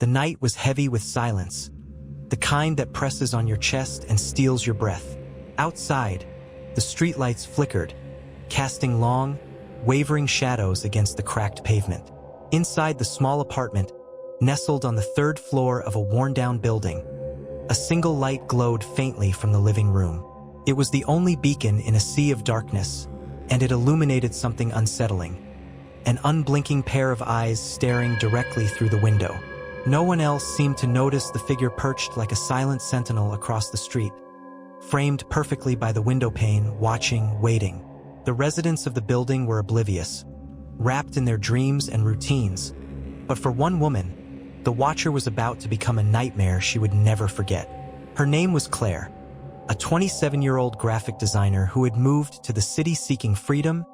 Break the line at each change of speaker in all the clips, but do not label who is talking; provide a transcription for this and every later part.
The night was heavy with silence, the kind that presses on your chest and steals your breath. Outside, the streetlights flickered, casting long, wavering shadows against the cracked pavement. Inside the small apartment, nestled on the third floor of a worn-down building, a single light glowed faintly from the living room. It was the only beacon in a sea of darkness, and it illuminated something unsettling. An unblinking pair of eyes staring directly through the window. No one else seemed to notice the figure perched like a silent sentinel across the street, framed perfectly by the window pane, watching, waiting. The residents of the building were oblivious, wrapped in their dreams and routines. But for one woman, the watcher was about to become a nightmare she would never forget. Her name was Claire, a 27-year-old graphic designer who had moved to the city seeking freedom,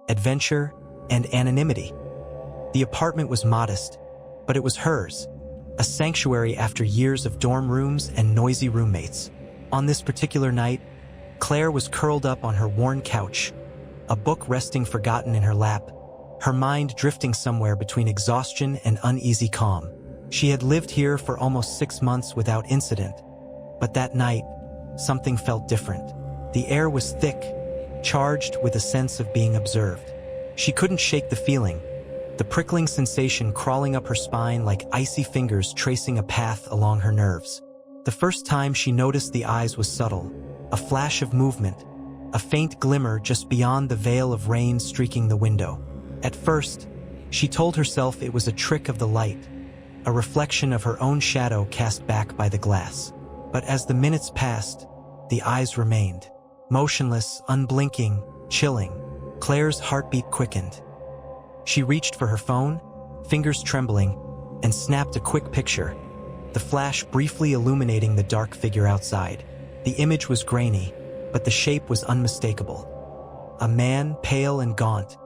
adventure, and anonymity. The apartment was modest, but it was hers, a sanctuary after years of dorm rooms and noisy roommates. On this particular night, Claire was curled up on her worn couch, a book resting forgotten in her lap, her mind drifting somewhere between exhaustion and uneasy calm. She had lived here for almost 6 months without incident, but that night, something felt different. The air was thick, charged with a sense of being observed. She couldn't shake the feeling, the prickling sensation crawling up her spine like icy fingers tracing a path along her nerves. The first time she noticed the eyes was subtle, a flash of movement, a faint glimmer just beyond the veil of rain streaking the window. At first, she told herself it was a trick of the light, a reflection of her own shadow cast back by the glass. But as the minutes passed, the eyes remained, motionless, unblinking, chilling. Claire's heartbeat quickened. She reached for her phone, fingers trembling, and snapped a quick picture, the flash briefly illuminating the dark figure outside. The image was grainy, but the shape was unmistakable. A man, pale and gaunt,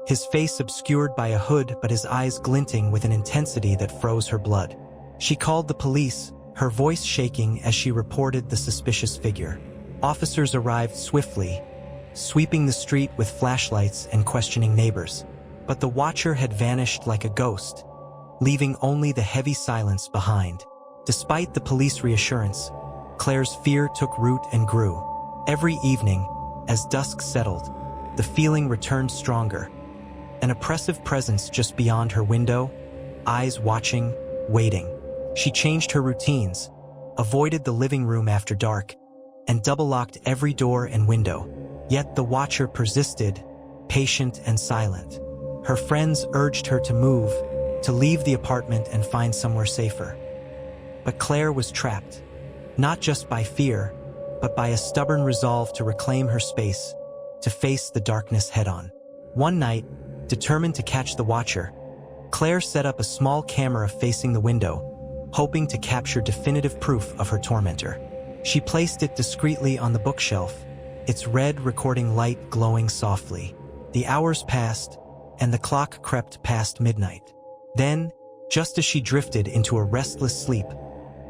his face obscured by a hood but his eyes glinting with an intensity that froze her blood. She called the police, her voice shaking as she reported the suspicious figure. Officers arrived swiftly, sweeping the street with flashlights and questioning neighbors. But the watcher had vanished like a ghost, leaving only the heavy silence behind. Despite the police reassurance, Claire's fear took root and grew. Every evening, as dusk settled, the feeling returned stronger. An oppressive presence just beyond her window, eyes watching, waiting. She changed her routines, avoided the living room after dark, and double-locked every door and window. Yet the watcher persisted, patient and silent. Her friends urged her to move, to leave the apartment and find somewhere safer. But Claire was trapped, not just by fear, but by a stubborn resolve to reclaim her space, to face the darkness head-on. One night, determined to catch the watcher, Claire set up a small camera facing the window, hoping to capture definitive proof of her tormentor. She placed it discreetly on the bookshelf, its red recording light glowing softly. The hours passed, and the clock crept past midnight. Then, just as she drifted into a restless sleep,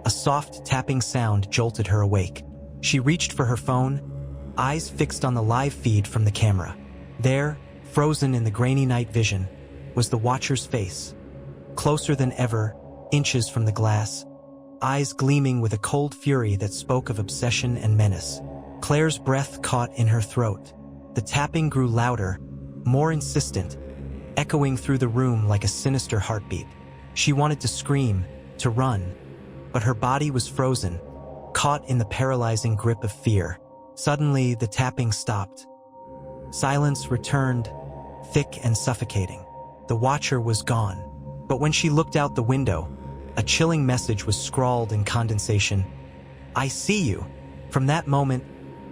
a soft tapping sound jolted her awake. She reached for her phone, eyes fixed on the live feed from the camera. There, frozen in the grainy night vision, was the watcher's face. Closer than ever, inches from the glass, eyes gleaming with a cold fury that spoke of obsession and menace. Claire's breath caught in her throat. The tapping grew louder, more insistent, echoing through the room like a sinister heartbeat. She wanted to scream, to run, but her body was frozen, caught in the paralyzing grip of fear. Suddenly, the tapping stopped. Silence returned, thick and suffocating. The watcher was gone. But when she looked out the window, a chilling message was scrawled in condensation. "I see you." From that moment,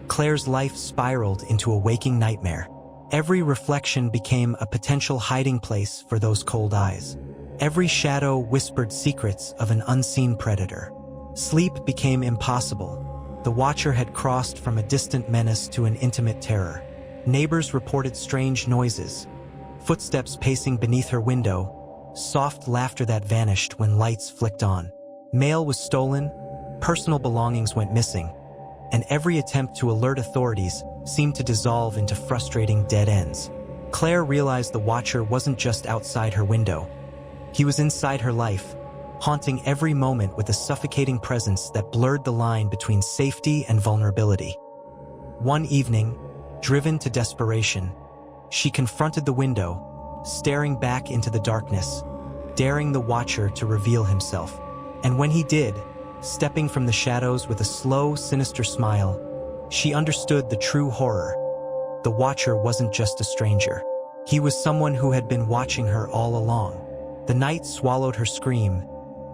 Claire's life spiraled into a waking nightmare. Every reflection became a potential hiding place for those cold eyes. Every shadow whispered secrets of an unseen predator. Sleep became impossible. The watcher had crossed from a distant menace to an intimate terror. Neighbors reported strange noises, footsteps pacing beneath her window, soft laughter that vanished when lights flicked on. Mail was stolen, personal belongings went missing, and every attempt to alert authorities seemed to dissolve into frustrating dead ends. Claire realized the watcher wasn't just outside her window. He was inside her life, haunting every moment with a suffocating presence that blurred the line between safety and vulnerability. One evening, driven to desperation, she confronted the window, staring back into the darkness, daring the watcher to reveal himself. And when he did, stepping from the shadows with a slow, sinister smile, she understood the true horror. The watcher wasn't just a stranger. He was someone who had been watching her all along. The night swallowed her scream,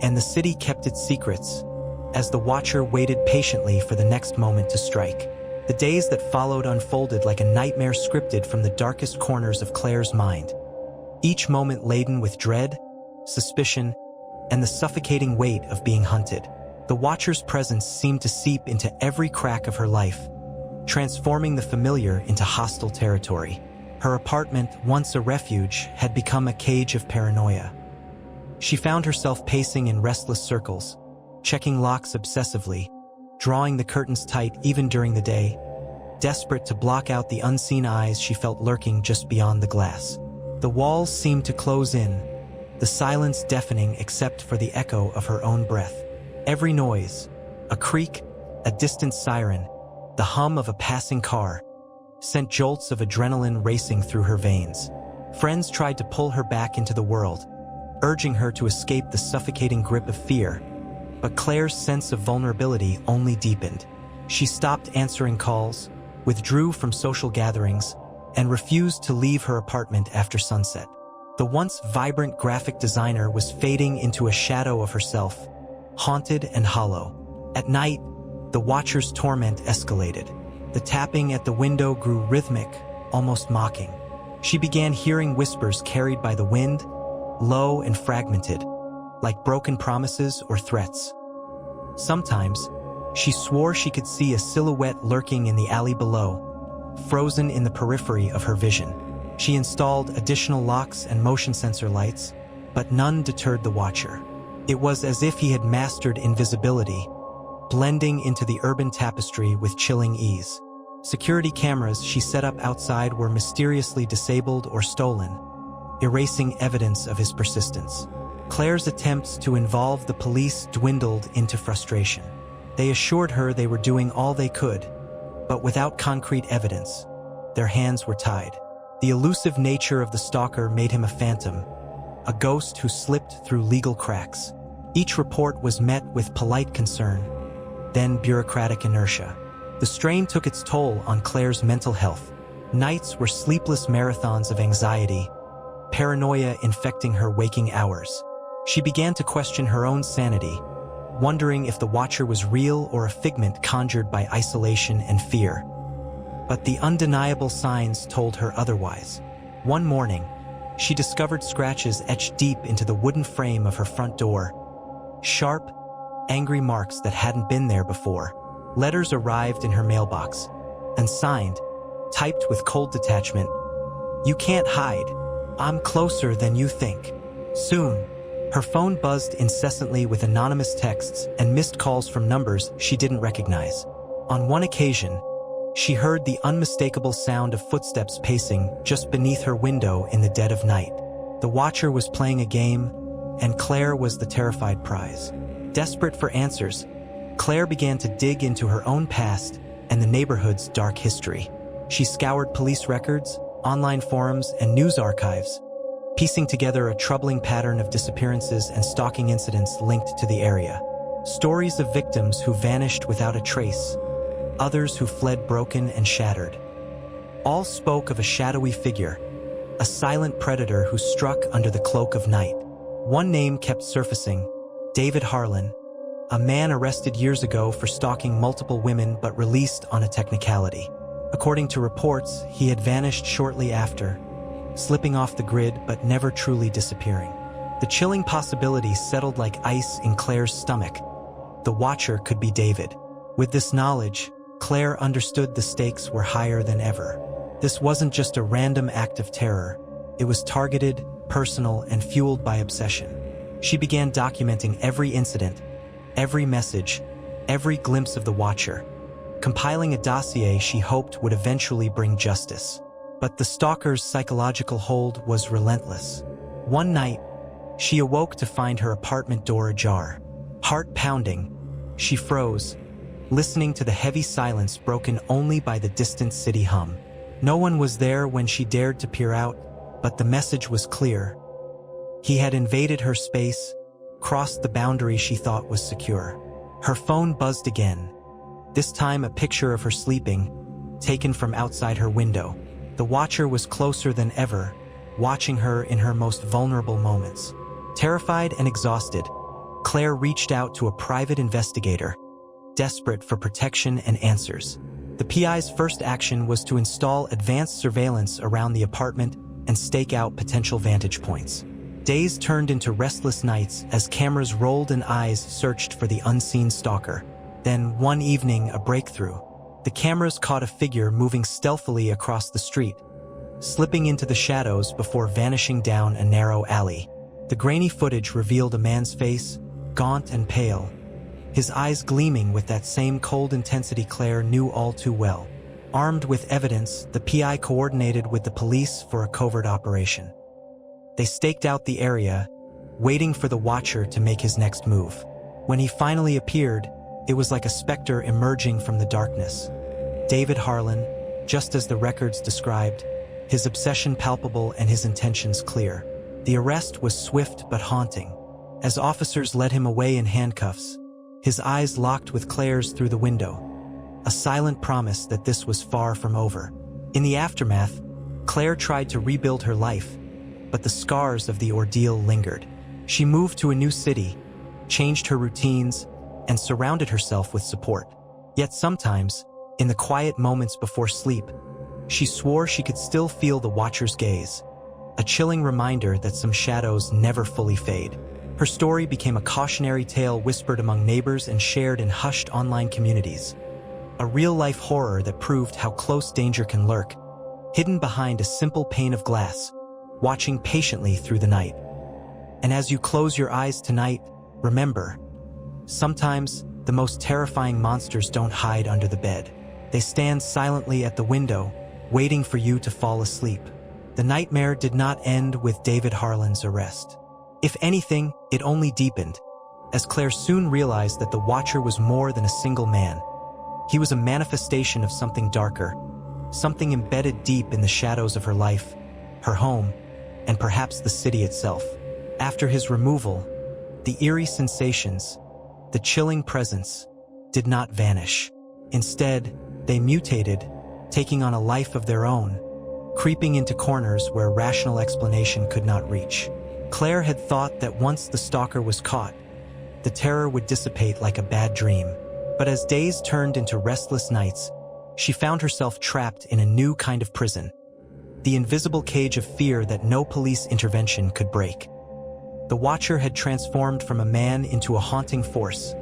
and the city kept its secrets, as the watcher waited patiently for the next moment to strike. The days that followed unfolded like a nightmare scripted from the darkest corners of Claire's mind, each moment laden with dread, suspicion, and the suffocating weight of being hunted. The watcher's presence seemed to seep into every crack of her life, transforming the familiar into hostile territory. Her apartment, once a refuge, had become a cage of paranoia. She found herself pacing in restless circles, checking locks obsessively, drawing the curtains tight even during the day, desperate to block out the unseen eyes she felt lurking just beyond the glass. The walls seemed to close in, the silence deafening except for the echo of her own breath. Every noise, a creak, a distant siren, the hum of a passing car, sent jolts of adrenaline racing through her veins. Friends tried to pull her back into the world, urging her to escape the suffocating grip of fear, but Claire's sense of vulnerability only deepened. She stopped answering calls, withdrew from social gatherings, and refused to leave her apartment after sunset. The once vibrant graphic designer was fading into a shadow of herself, haunted and hollow. At night, the watcher's torment escalated. The tapping at the window grew rhythmic, almost mocking. She began hearing whispers carried by the wind, low and fragmented, like broken promises or threats. Sometimes, she swore she could see a silhouette lurking in the alley below, frozen in the periphery of her vision. She installed additional locks and motion sensor lights, but none deterred the watcher. It was as if he had mastered invisibility, blending into the urban tapestry with chilling ease. Security cameras she set up outside were mysteriously disabled or stolen, erasing evidence of his persistence. Claire's attempts to involve the police dwindled into frustration. They assured her they were doing all they could, but without concrete evidence, their hands were tied. The elusive nature of the stalker made him a phantom, a ghost who slipped through legal cracks. Each report was met with polite concern, then bureaucratic inertia. The strain took its toll on Claire's mental health. Nights were sleepless marathons of anxiety, paranoia infecting her waking hours. She began to question her own sanity, wondering if the watcher was real or a figment conjured by isolation and fear. But the undeniable signs told her otherwise. One morning, she discovered scratches etched deep into the wooden frame of her front door, sharp, angry marks that hadn't been there before. Letters arrived in her mailbox, unsigned, typed with cold detachment. "You can't hide. I'm closer than you think." Soon, her phone buzzed incessantly with anonymous texts and missed calls from numbers she didn't recognize. On one occasion, she heard the unmistakable sound of footsteps pacing just beneath her window in the dead of night. The watcher was playing a game, and Claire was the terrified prize. Desperate for answers, Claire began to dig into her own past and the neighborhood's dark history. She scoured police records, online forums, and news archives, piecing together a troubling pattern of disappearances and stalking incidents linked to the area. Stories of victims who vanished without a trace, others who fled broken and shattered. All spoke of a shadowy figure, a silent predator who struck under the cloak of night. One name kept surfacing: David Harlan, a man arrested years ago for stalking multiple women but released on a technicality. According to reports, he had vanished shortly after, slipping off the grid but never truly disappearing. The chilling possibility settled like ice in Claire's stomach. The watcher could be David. With this knowledge, Claire understood the stakes were higher than ever. This wasn't just a random act of terror. It was targeted, personal, and fueled by obsession. She began documenting every incident, every message, every glimpse of the watcher, compiling a dossier she hoped would eventually bring justice. But the stalker's psychological hold was relentless. One night, She awoke to find her apartment door ajar. Heart pounding, she froze, listening to the heavy silence broken only by the distant city hum. No one was there when she dared to peer out, but the message was clear. He had invaded her space, crossed the boundary she thought was secure. Her phone buzzed again, this time a picture of her sleeping, taken from outside her window. The watcher was closer than ever, watching her in her most vulnerable moments. Terrified and exhausted, Claire reached out to a private investigator, desperate for protection and answers. The PI's first action was to install advanced surveillance around the apartment and stake out potential vantage points. Days turned into restless nights as cameras rolled and eyes searched for the unseen stalker. Then, one evening, a breakthrough. The cameras caught a figure moving stealthily across the street, slipping into the shadows before vanishing down a narrow alley. The grainy footage revealed a man's face, gaunt and pale, his eyes gleaming with that same cold intensity Claire knew all too well. Armed with evidence, the PI coordinated with the police for a covert operation. They staked out the area, waiting for the watcher to make his next move. When he finally appeared, it was like a specter emerging from the darkness. David Harlan, just as the records described, his obsession palpable and his intentions clear. The arrest was swift but haunting. As officers led him away in handcuffs, his eyes locked with Claire's through the window, a silent promise that this was far from over. In the aftermath, Claire tried to rebuild her life, but the scars of the ordeal lingered. She moved to a new city, changed her routines, and surrounded herself with support. Yet sometimes, in the quiet moments before sleep, she swore she could still feel the watcher's gaze, a chilling reminder that some shadows never fully fade. Her story became a cautionary tale whispered among neighbors and shared in hushed online communities, a real-life horror that proved how close danger can lurk, hidden behind a simple pane of glass, watching patiently through the night. And as you close your eyes tonight, remember, sometimes the most terrifying monsters don't hide under the bed. They stand silently at the window, waiting for you to fall asleep. The nightmare did not end with David Harlan's arrest. If anything, it only deepened, as Claire soon realized that the watcher was more than a single man. He was a manifestation of something darker, something embedded deep in the shadows of her life, her home, and perhaps the city itself. After his removal, the eerie sensations, the chilling presence, did not vanish. Instead, they mutated, taking on a life of their own, creeping into corners where rational explanation could not reach. Claire had thought that once the stalker was caught, the terror would dissipate like a bad dream. But as days turned into restless nights, she found herself trapped in a new kind of prison, the invisible cage of fear that no police intervention could break. The watcher had transformed from a man into a haunting force,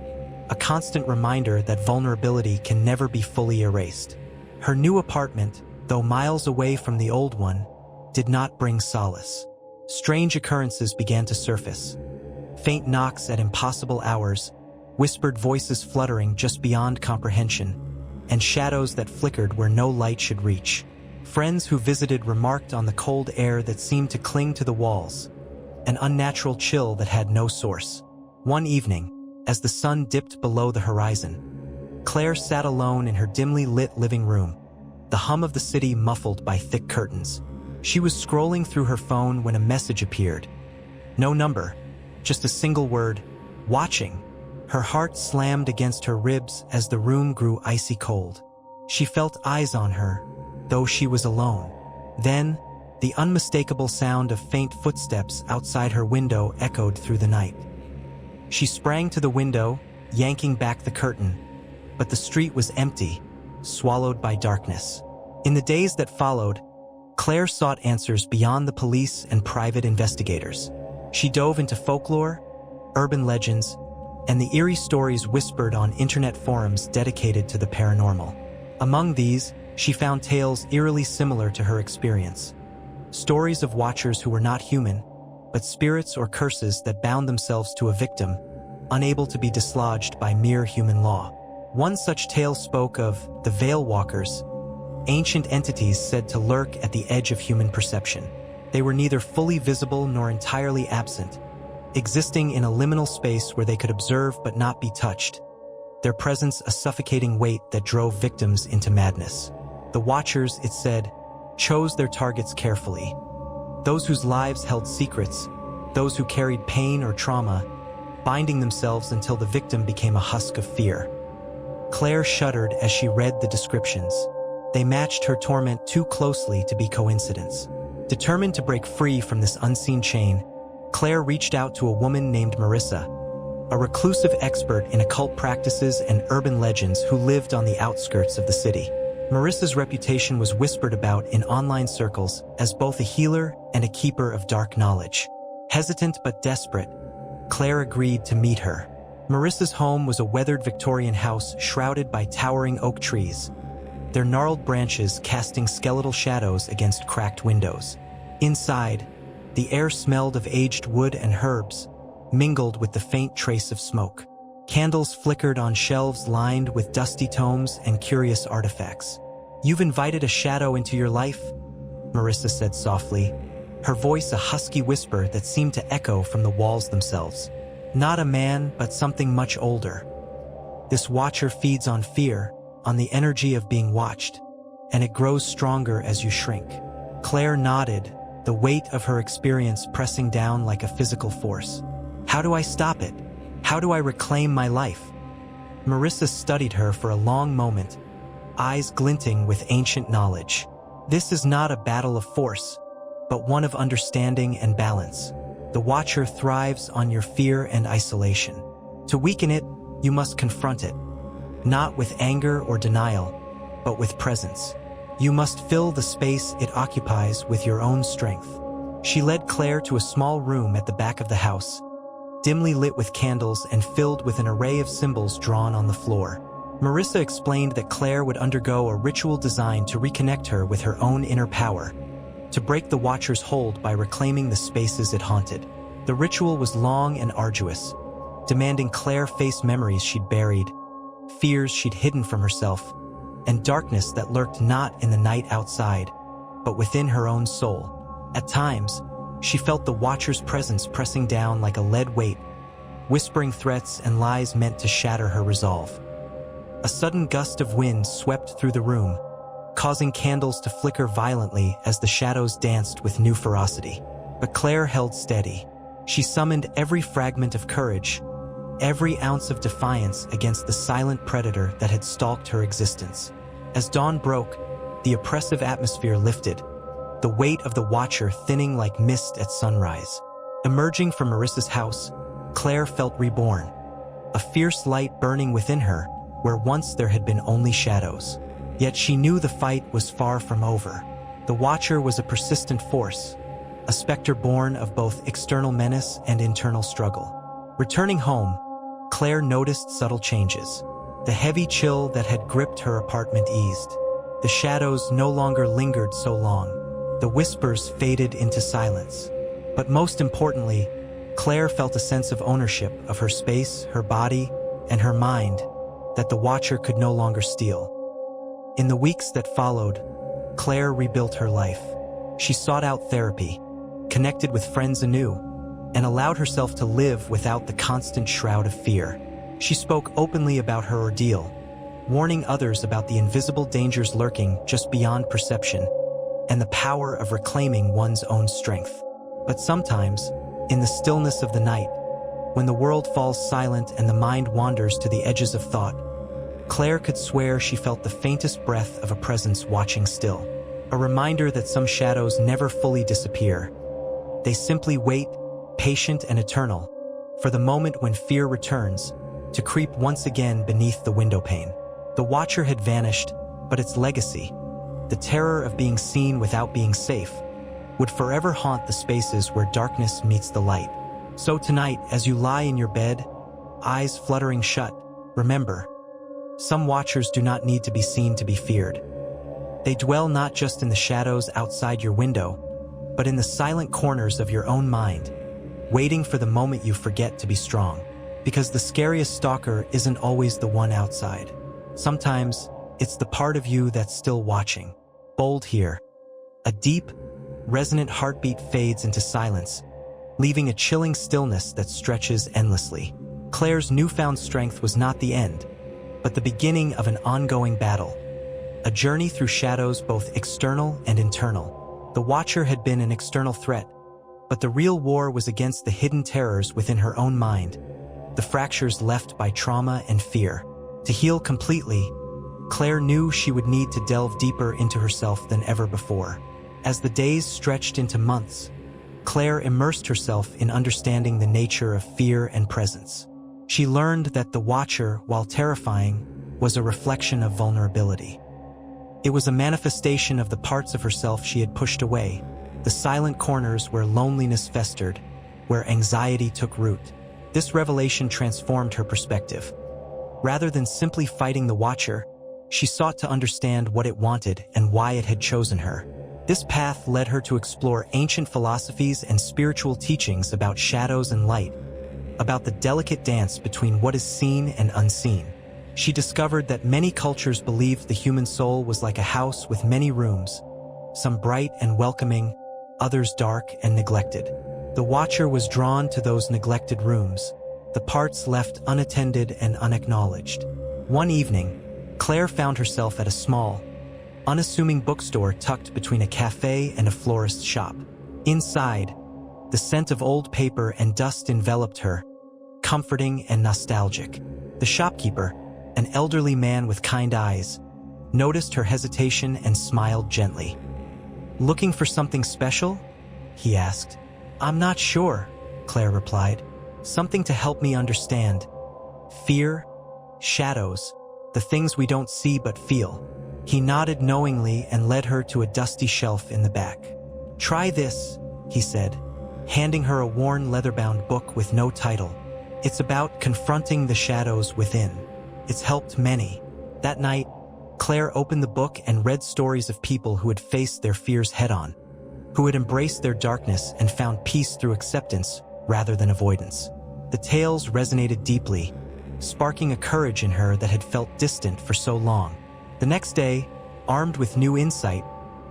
a constant reminder that vulnerability can never be fully erased. Her new apartment, though miles away from the old one, did not bring solace. Strange occurrences began to surface. Faint knocks at impossible hours, whispered voices fluttering just beyond comprehension, and shadows that flickered where no light should reach. Friends who visited remarked on the cold air that seemed to cling to the walls, an unnatural chill that had no source. One evening, as the sun dipped below the horizon, Claire sat alone in her dimly lit living room, the hum of the city muffled by thick curtains. She was scrolling through her phone when a message appeared. No number, just a single word, watching. Her heart slammed against her ribs as the room grew icy cold. She felt eyes on her, though she was alone. Then, the unmistakable sound of faint footsteps outside her window echoed through the night. She sprang to the window, yanking back the curtain, but the street was empty, swallowed by darkness. In the days that followed, Claire sought answers beyond the police and private investigators. She dove into folklore, urban legends, and the eerie stories whispered on internet forums dedicated to the paranormal. Among these, she found tales eerily similar to her experience. Stories of watchers who were not human, but spirits or curses that bound themselves to a victim, unable to be dislodged by mere human law. One such tale spoke of the Veil Walkers, ancient entities said to lurk at the edge of human perception. They were neither fully visible nor entirely absent, existing in a liminal space where they could observe but not be touched. Their presence a suffocating weight that drove victims into madness. The Watchers, it said, chose their targets carefully. Those whose lives held secrets, those who carried pain or trauma, binding themselves until the victim became a husk of fear. Claire shuddered as she read the descriptions. They matched her torment too closely to be coincidence. Determined to break free from this unseen chain, Claire reached out to a woman named Marissa, a reclusive expert in occult practices and urban legends who lived on the outskirts of the city. Marissa's reputation was whispered about in online circles as both a healer and a keeper of dark knowledge. Hesitant but desperate, Claire agreed to meet her. Marissa's home was a weathered Victorian house shrouded by towering oak trees, their gnarled branches casting skeletal shadows against cracked windows. Inside, the air smelled of aged wood and herbs, mingled with the faint trace of smoke. Candles flickered on shelves lined with dusty tomes and curious artifacts. "You've invited a shadow into your life?" Marissa said softly, her voice a husky whisper that seemed to echo from the walls themselves. "Not a man, but something much older. This watcher feeds on fear, on the energy of being watched, and it grows stronger as you shrink." Claire nodded, the weight of her experience pressing down like a physical force. "How do I stop it? How do I reclaim my life?" Marissa studied her for a long moment, eyes glinting with ancient knowledge. "This is not a battle of force, but one of understanding and balance. The Watcher thrives on your fear and isolation. To weaken it, you must confront it, not with anger or denial, but with presence. You must fill the space it occupies with your own strength." She led Claire to a small room at the back of the house, dimly lit with candles and filled with an array of symbols drawn on the floor. Marissa explained that Claire would undergo a ritual designed to reconnect her with her own inner power, to break the Watcher's hold by reclaiming the spaces it haunted. The ritual was long and arduous, demanding Claire face memories she'd buried, fears she'd hidden from herself, and darkness that lurked not in the night outside, but within her own soul. At times, she felt the Watcher's presence pressing down like a lead weight, whispering threats and lies meant to shatter her resolve. A sudden gust of wind swept through the room, causing candles to flicker violently as the shadows danced with new ferocity. But Claire held steady. She summoned every fragment of courage, every ounce of defiance against the silent predator that had stalked her existence. As dawn broke, the oppressive atmosphere lifted, the weight of the Watcher thinning like mist at sunrise. Emerging from Marissa's house, Claire felt reborn, a fierce light burning within her where once there had been only shadows. Yet she knew the fight was far from over. The Watcher was a persistent force, a specter born of both external menace and internal struggle. Returning home, Claire noticed subtle changes. The heavy chill that had gripped her apartment eased. The shadows no longer lingered so long. The whispers faded into silence. But most importantly, Claire felt a sense of ownership of her space, her body, and her mind that the Watcher could no longer steal. In the weeks that followed, Claire rebuilt her life. She sought out therapy, connected with friends anew, and allowed herself to live without the constant shroud of fear. She spoke openly about her ordeal, warning others about the invisible dangers lurking just beyond perception, and the power of reclaiming one's own strength. But sometimes, in the stillness of the night, when the world falls silent and the mind wanders to the edges of thought, Claire could swear she felt the faintest breath of a presence watching still, a reminder that some shadows never fully disappear. They simply wait, patient and eternal, for the moment when fear returns, to creep once again beneath the windowpane. The Watcher had vanished, but its legacy, the terror of being seen without being safe, would forever haunt the spaces where darkness meets the light. So tonight, as you lie in your bed, eyes fluttering shut, remember, some Watchers do not need to be seen to be feared. They dwell not just in the shadows outside your window, but in the silent corners of your own mind, waiting for the moment you forget to be strong. Because the scariest stalker isn't always the one outside. Sometimes, it's the part of you that's still watching. Bold here. A deep, resonant heartbeat fades into silence, leaving a chilling stillness that stretches endlessly. Claire's newfound strength was not the end, but the beginning of an ongoing battle. A journey through shadows both external and internal. The Watcher had been an external threat, but the real war was against the hidden terrors within her own mind, the fractures left by trauma and fear. To heal completely, Claire knew she would need to delve deeper into herself than ever before. As the days stretched into months, Claire immersed herself in understanding the nature of fear and presence. She learned that the Watcher, while terrifying, was a reflection of vulnerability. It was a manifestation of the parts of herself she had pushed away, the silent corners where loneliness festered, where anxiety took root. This revelation transformed her perspective. Rather than simply fighting the Watcher, she sought to understand what it wanted and why it had chosen her. This path led her to explore ancient philosophies and spiritual teachings about shadows and light, about the delicate dance between what is seen and unseen. She discovered that many cultures believed the human soul was like a house with many rooms, some bright and welcoming, others dark and neglected. The Watcher was drawn to those neglected rooms, the parts left unattended and unacknowledged. One evening, Claire found herself at a small, unassuming bookstore tucked between a cafe and a florist's shop. Inside, the scent of old paper and dust enveloped her, comforting and nostalgic. The shopkeeper, an elderly man with kind eyes, noticed her hesitation and smiled gently. "Looking for something special?" he asked. "I'm not sure," Claire replied. "Something to help me understand. Fear, shadows, the things we don't see but feel." He nodded knowingly and led her to a dusty shelf in the back. "Try this," he said, handing her a worn leather-bound book with no title. "It's about confronting the shadows within. It's helped many." That night, Claire opened the book and read stories of people who had faced their fears head-on, who had embraced their darkness and found peace through acceptance rather than avoidance. The tales resonated deeply, sparking a courage in her that had felt distant for so long. The next day, armed with new insight,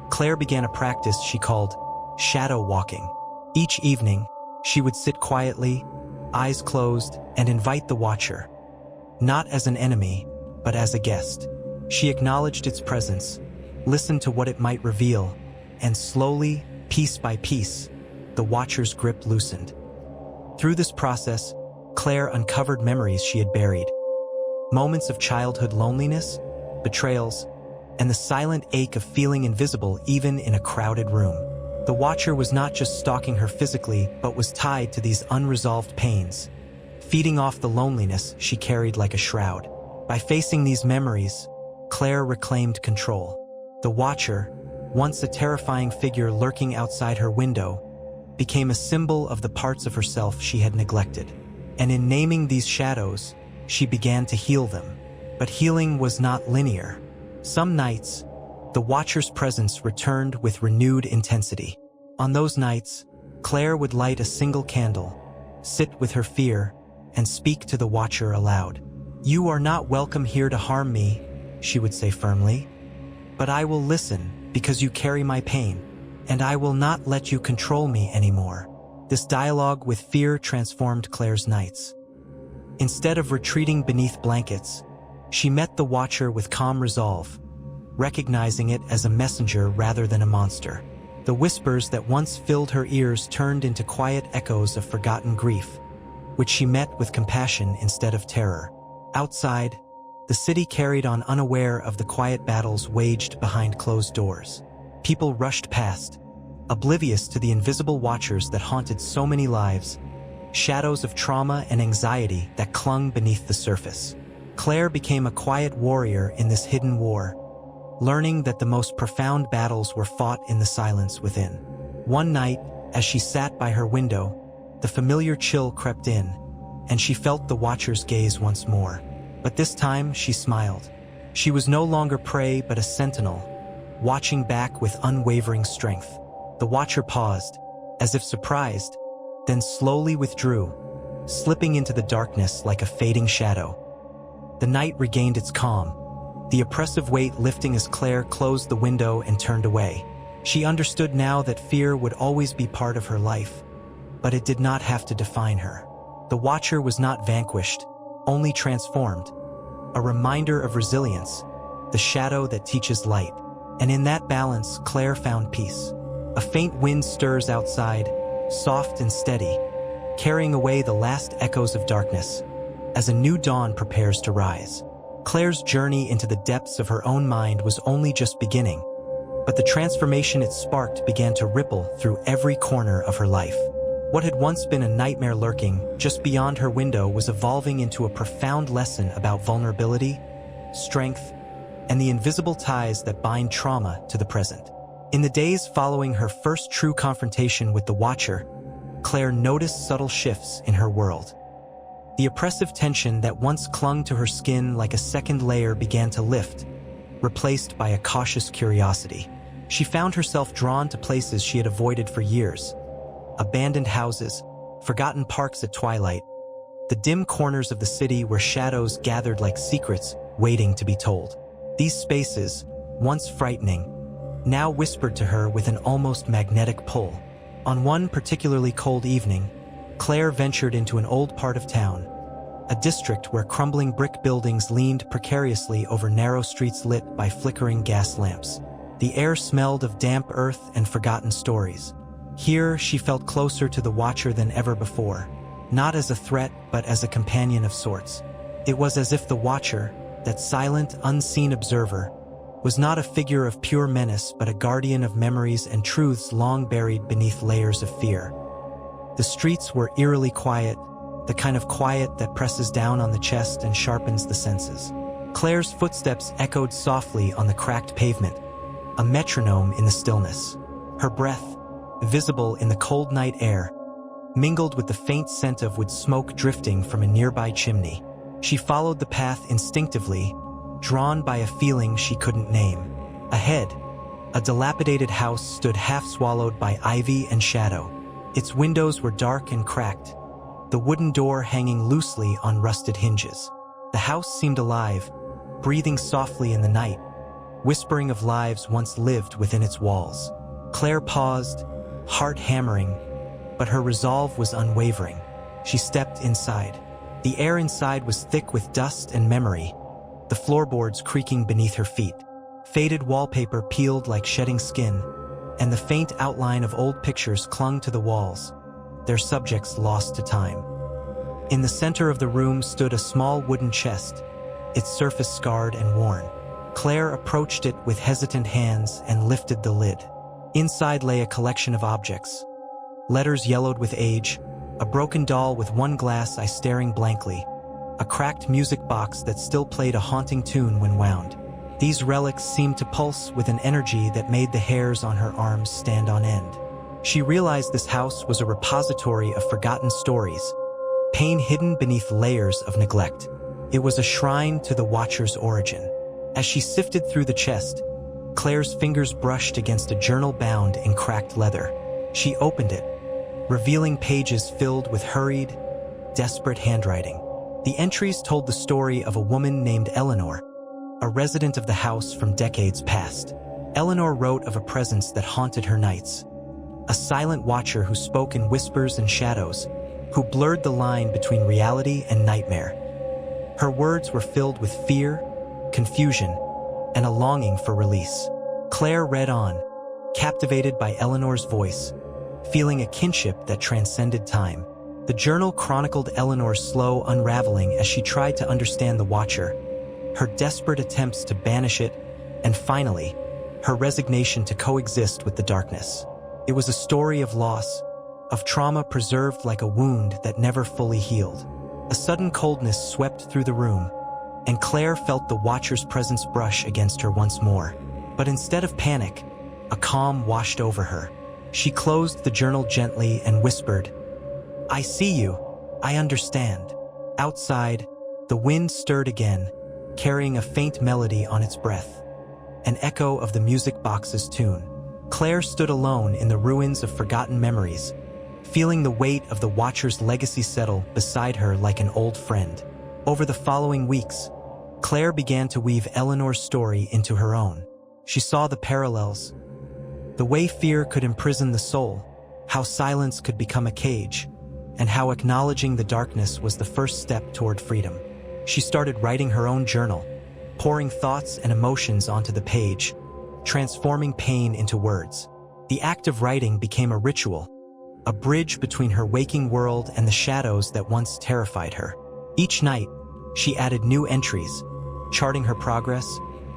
Claire began a practice she called shadow walking. Each evening, she would sit quietly, eyes closed, and invite the Watcher, not as an enemy, but as a guest. She acknowledged its presence, listened to what it might reveal, and slowly, piece by piece, the Watcher's grip loosened. Through this process, Claire uncovered memories she had buried. Moments of childhood loneliness, betrayals, and the silent ache of feeling invisible even in a crowded room. The Watcher was not just stalking her physically, but was tied to these unresolved pains, feeding off the loneliness she carried like a shroud. By facing these memories, Claire reclaimed control. The Watcher, once a terrifying figure lurking outside her window, became a symbol of the parts of herself she had neglected. And in naming these shadows, she began to heal them. But healing was not linear. Some nights, the Watcher's presence returned with renewed intensity. On those nights, Claire would light a single candle, sit with her fear, and speak to the Watcher aloud. "You are not welcome here to harm me," she would say firmly, "but I will listen because you carry my pain, and I will not let you control me anymore." This dialogue with fear transformed Claire's nights. Instead of retreating beneath blankets, she met the Watcher with calm resolve, recognizing it as a messenger rather than a monster. The whispers that once filled her ears turned into quiet echoes of forgotten grief, which she met with compassion instead of terror. Outside, the city carried on unaware of the quiet battles waged behind closed doors. People rushed past, oblivious to the invisible Watchers that haunted so many lives, shadows of trauma and anxiety that clung beneath the surface. Claire became a quiet warrior in this hidden war, learning that the most profound battles were fought in the silence within. One night, as she sat by her window, the familiar chill crept in, and she felt the Watcher's gaze once more. But this time, she smiled. She was no longer prey but a sentinel, watching back with unwavering strength. The Watcher paused, as if surprised, then slowly withdrew, slipping into the darkness like a fading shadow. The night regained its calm, the oppressive weight lifting as Claire closed the window and turned away. She understood now that fear would always be part of her life, but it did not have to define her. The Watcher was not vanquished, only transformed. A reminder of resilience, the shadow that teaches light. And in that balance, Claire found peace. A faint wind stirs outside, soft and steady, carrying away the last echoes of darkness, as a new dawn prepares to rise. Claire's journey into the depths of her own mind was only just beginning, but the transformation it sparked began to ripple through every corner of her life. What had once been a nightmare lurking just beyond her window was evolving into a profound lesson about vulnerability, strength, and the invisible ties that bind trauma to the present. In the days following her first true confrontation with the Watcher, Claire noticed subtle shifts in her world. The oppressive tension that once clung to her skin like a second layer began to lift, replaced by a cautious curiosity. She found herself drawn to places she had avoided for years. Abandoned houses, forgotten parks at twilight, the dim corners of the city where shadows gathered like secrets waiting to be told. These spaces, once frightening, now whispered to her with an almost magnetic pull. On one particularly cold evening, Claire ventured into an old part of town, a district where crumbling brick buildings leaned precariously over narrow streets lit by flickering gas lamps. The air smelled of damp earth and forgotten stories. Here, she felt closer to the Watcher than ever before, not as a threat, but as a companion of sorts. It was as if the Watcher, that silent, unseen observer, was not a figure of pure menace, but a guardian of memories and truths long buried beneath layers of fear. The streets were eerily quiet, the kind of quiet that presses down on the chest and sharpens the senses. Claire's footsteps echoed softly on the cracked pavement, a metronome in the stillness. Her breath, visible in the cold night air, mingled with the faint scent of wood smoke drifting from a nearby chimney. She followed the path instinctively, drawn by a feeling she couldn't name. Ahead, a dilapidated house stood half swallowed by ivy and shadow. Its windows were dark and cracked, the wooden door hanging loosely on rusted hinges. The house seemed alive, breathing softly in the night, whispering of lives once lived within its walls. Claire paused, heart hammering, but her resolve was unwavering. She stepped inside. The air inside was thick with dust and memory, the floorboards creaking beneath her feet. Faded wallpaper peeled like shedding skin, and the faint outline of old pictures clung to the walls, their subjects lost to time. In the center of the room stood a small wooden chest, its surface scarred and worn. Claire approached it with hesitant hands and lifted the lid. Inside lay a collection of objects. Letters yellowed with age, a broken doll with one glass eye staring blankly, a cracked music box that still played a haunting tune when wound. These relics seemed to pulse with an energy that made the hairs on her arms stand on end. She realized this house was a repository of forgotten stories, pain hidden beneath layers of neglect. It was a shrine to the Watcher's origin. As she sifted through the chest, Claire's fingers brushed against a journal bound in cracked leather. She opened it, revealing pages filled with hurried, desperate handwriting. The entries told the story of a woman named Eleanor, a resident of the house from decades past. Eleanor wrote of a presence that haunted her nights, a silent watcher who spoke in whispers and shadows, who blurred the line between reality and nightmare. Her words were filled with fear, confusion, and a longing for release. Claire read on, captivated by Eleanor's voice, feeling a kinship that transcended time. The journal chronicled Eleanor's slow unraveling as she tried to understand the Watcher, her desperate attempts to banish it, and finally, her resignation to coexist with the darkness. It was a story of loss, of trauma preserved like a wound that never fully healed. A sudden coldness swept through the room, and Claire felt the Watcher's presence brush against her once more. But instead of panic, a calm washed over her. She closed the journal gently and whispered, "I see you. I understand." Outside, the wind stirred again, carrying a faint melody on its breath, an echo of the music box's tune. Claire stood alone in the ruins of forgotten memories, feeling the weight of the Watcher's legacy settle beside her like an old friend. Over the following weeks, Claire began to weave Eleanor's story into her own. She saw the parallels, the way fear could imprison the soul, how silence could become a cage, and how acknowledging the darkness was the first step toward freedom. She started writing her own journal, pouring thoughts and emotions onto the page, transforming pain into words. The act of writing became a ritual, a bridge between her waking world and the shadows that once terrified her. Each night, she added new entries, charting her progress,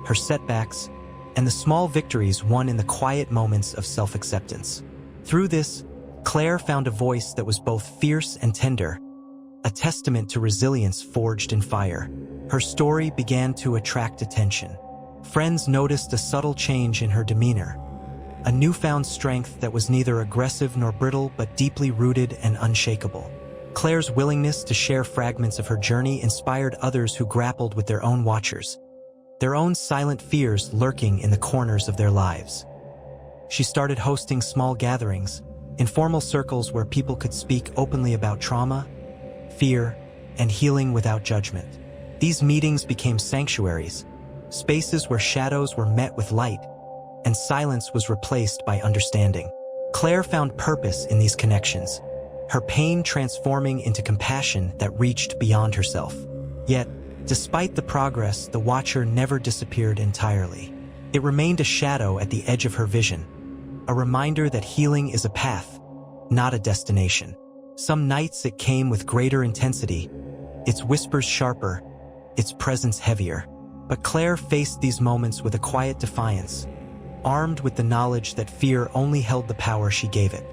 her setbacks, and the small victories won in the quiet moments of self-acceptance. Through this, Claire found a voice that was both fierce and tender, a testament to resilience forged in fire. Her story began to attract attention. Friends noticed a subtle change in her demeanor, a newfound strength that was neither aggressive nor brittle but deeply rooted and unshakable. Claire's willingness to share fragments of her journey inspired others who grappled with their own watchers, their own silent fears lurking in the corners of their lives. She started hosting small gatherings, informal circles where people could speak openly about trauma, fear, and healing without judgment. These meetings became sanctuaries, spaces where shadows were met with light, and silence was replaced by understanding. Claire found purpose in these connections, her pain transforming into compassion that reached beyond herself. Yet, despite the progress, the Watcher never disappeared entirely. It remained a shadow at the edge of her vision, a reminder that healing is a path, not a destination. Some nights it came with greater intensity, its whispers sharper, its presence heavier. But Claire faced these moments with a quiet defiance, armed with the knowledge that fear only held the power she gave it.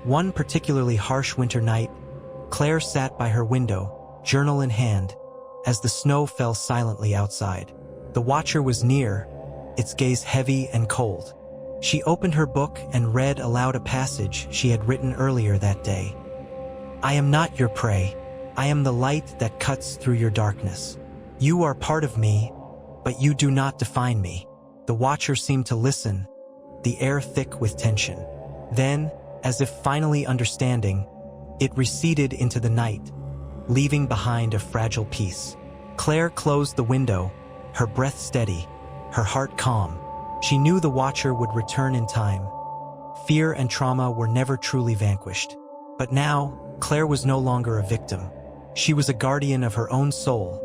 One particularly harsh winter night, Claire sat by her window, journal in hand, as the snow fell silently outside. The Watcher was near, its gaze heavy and cold. She opened her book and read aloud a passage she had written earlier that day. "I am not your prey. I am the light that cuts through your darkness. You are part of me, but you do not define me." The Watcher seemed to listen, the air thick with tension. Then, as if finally understanding, it receded into the night, leaving behind a fragile peace. Claire closed the window, her breath steady, her heart calm. She knew the Watcher would return in time. Fear and trauma were never truly vanquished. But now, Claire was no longer a victim. She was a guardian of her own soul,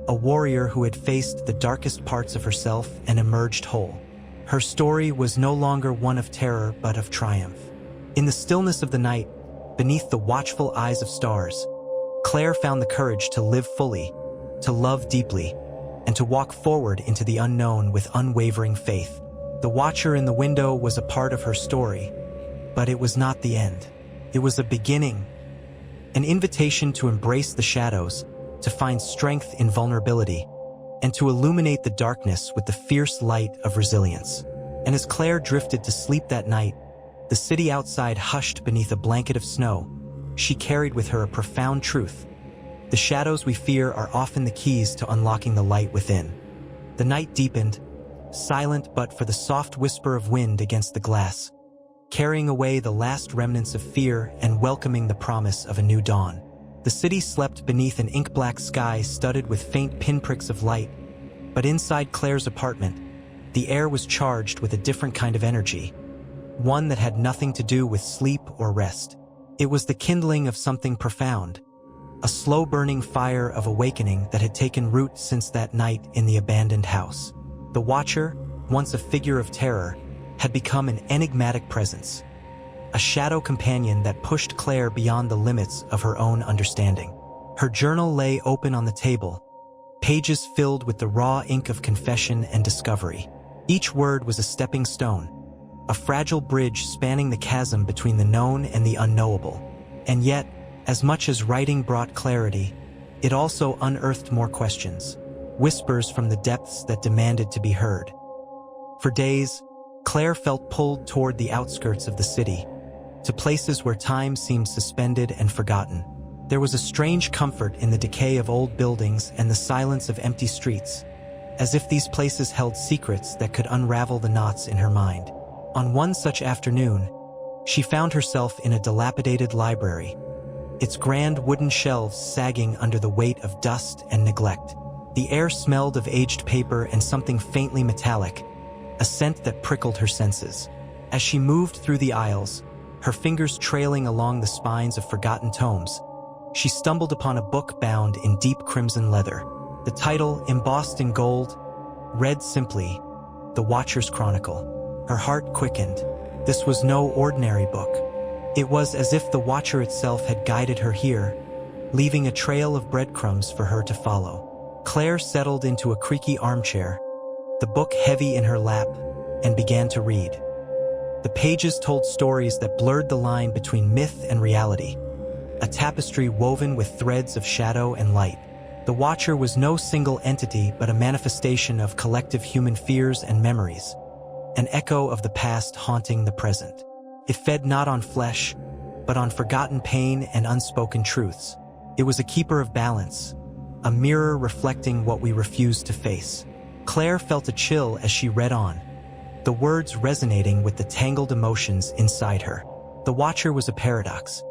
a warrior who had faced the darkest parts of herself and emerged whole. Her story was no longer one of terror but of triumph. In the stillness of the night, beneath the watchful eyes of stars, Claire found the courage to live fully, to love deeply, and to walk forward into the unknown with unwavering faith. The Watcher in the window was a part of her story, but it was not the end. It was a beginning, an invitation to embrace the shadows, to find strength in vulnerability, and to illuminate the darkness with the fierce light of resilience. And as Claire drifted to sleep that night, the city outside hushed beneath a blanket of snow. She carried with her a profound truth. The shadows we fear are often the keys to unlocking the light within. The night deepened, silent but for the soft whisper of wind against the glass, carrying away the last remnants of fear and welcoming the promise of a new dawn. The city slept beneath an ink-black sky studded with faint pinpricks of light, but inside Claire's apartment, the air was charged with a different kind of energy, one that had nothing to do with sleep or rest. It was the kindling of something profound, a slow-burning fire of awakening that had taken root since that night in the abandoned house. The Watcher, once a figure of terror, had become an enigmatic presence, a shadow companion that pushed Claire beyond the limits of her own understanding. Her journal lay open on the table, pages filled with the raw ink of confession and discovery. Each word was a stepping stone, a fragile bridge spanning the chasm between the known and the unknowable. And yet, as much as writing brought clarity, it also unearthed more questions, whispers from the depths that demanded to be heard. For days, Claire felt pulled toward the outskirts of the city, to places where time seemed suspended and forgotten. There was a strange comfort in the decay of old buildings and the silence of empty streets, as if these places held secrets that could unravel the knots in her mind. On one such afternoon, she found herself in a dilapidated library, its grand wooden shelves sagging under the weight of dust and neglect. The air smelled of aged paper and something faintly metallic, a scent that prickled her senses. As she moved through the aisles, her fingers trailing along the spines of forgotten tomes. She stumbled upon a book bound in deep crimson leather. The title, embossed in gold, read simply, The Watcher's Chronicle. Her heart quickened. This was no ordinary book. It was as if the Watcher itself had guided her here, leaving a trail of breadcrumbs for her to follow. Claire settled into a creaky armchair, the book heavy in her lap, and began to read. The pages told stories that blurred the line between myth and reality, a tapestry woven with threads of shadow and light. The Watcher was no single entity but a manifestation of collective human fears and memories, an echo of the past haunting the present. It fed not on flesh, but on forgotten pain and unspoken truths. It was a keeper of balance, a mirror reflecting what we refused to face. Claire felt a chill as she read on, the words resonating with the tangled emotions inside her. The Watcher was a paradox,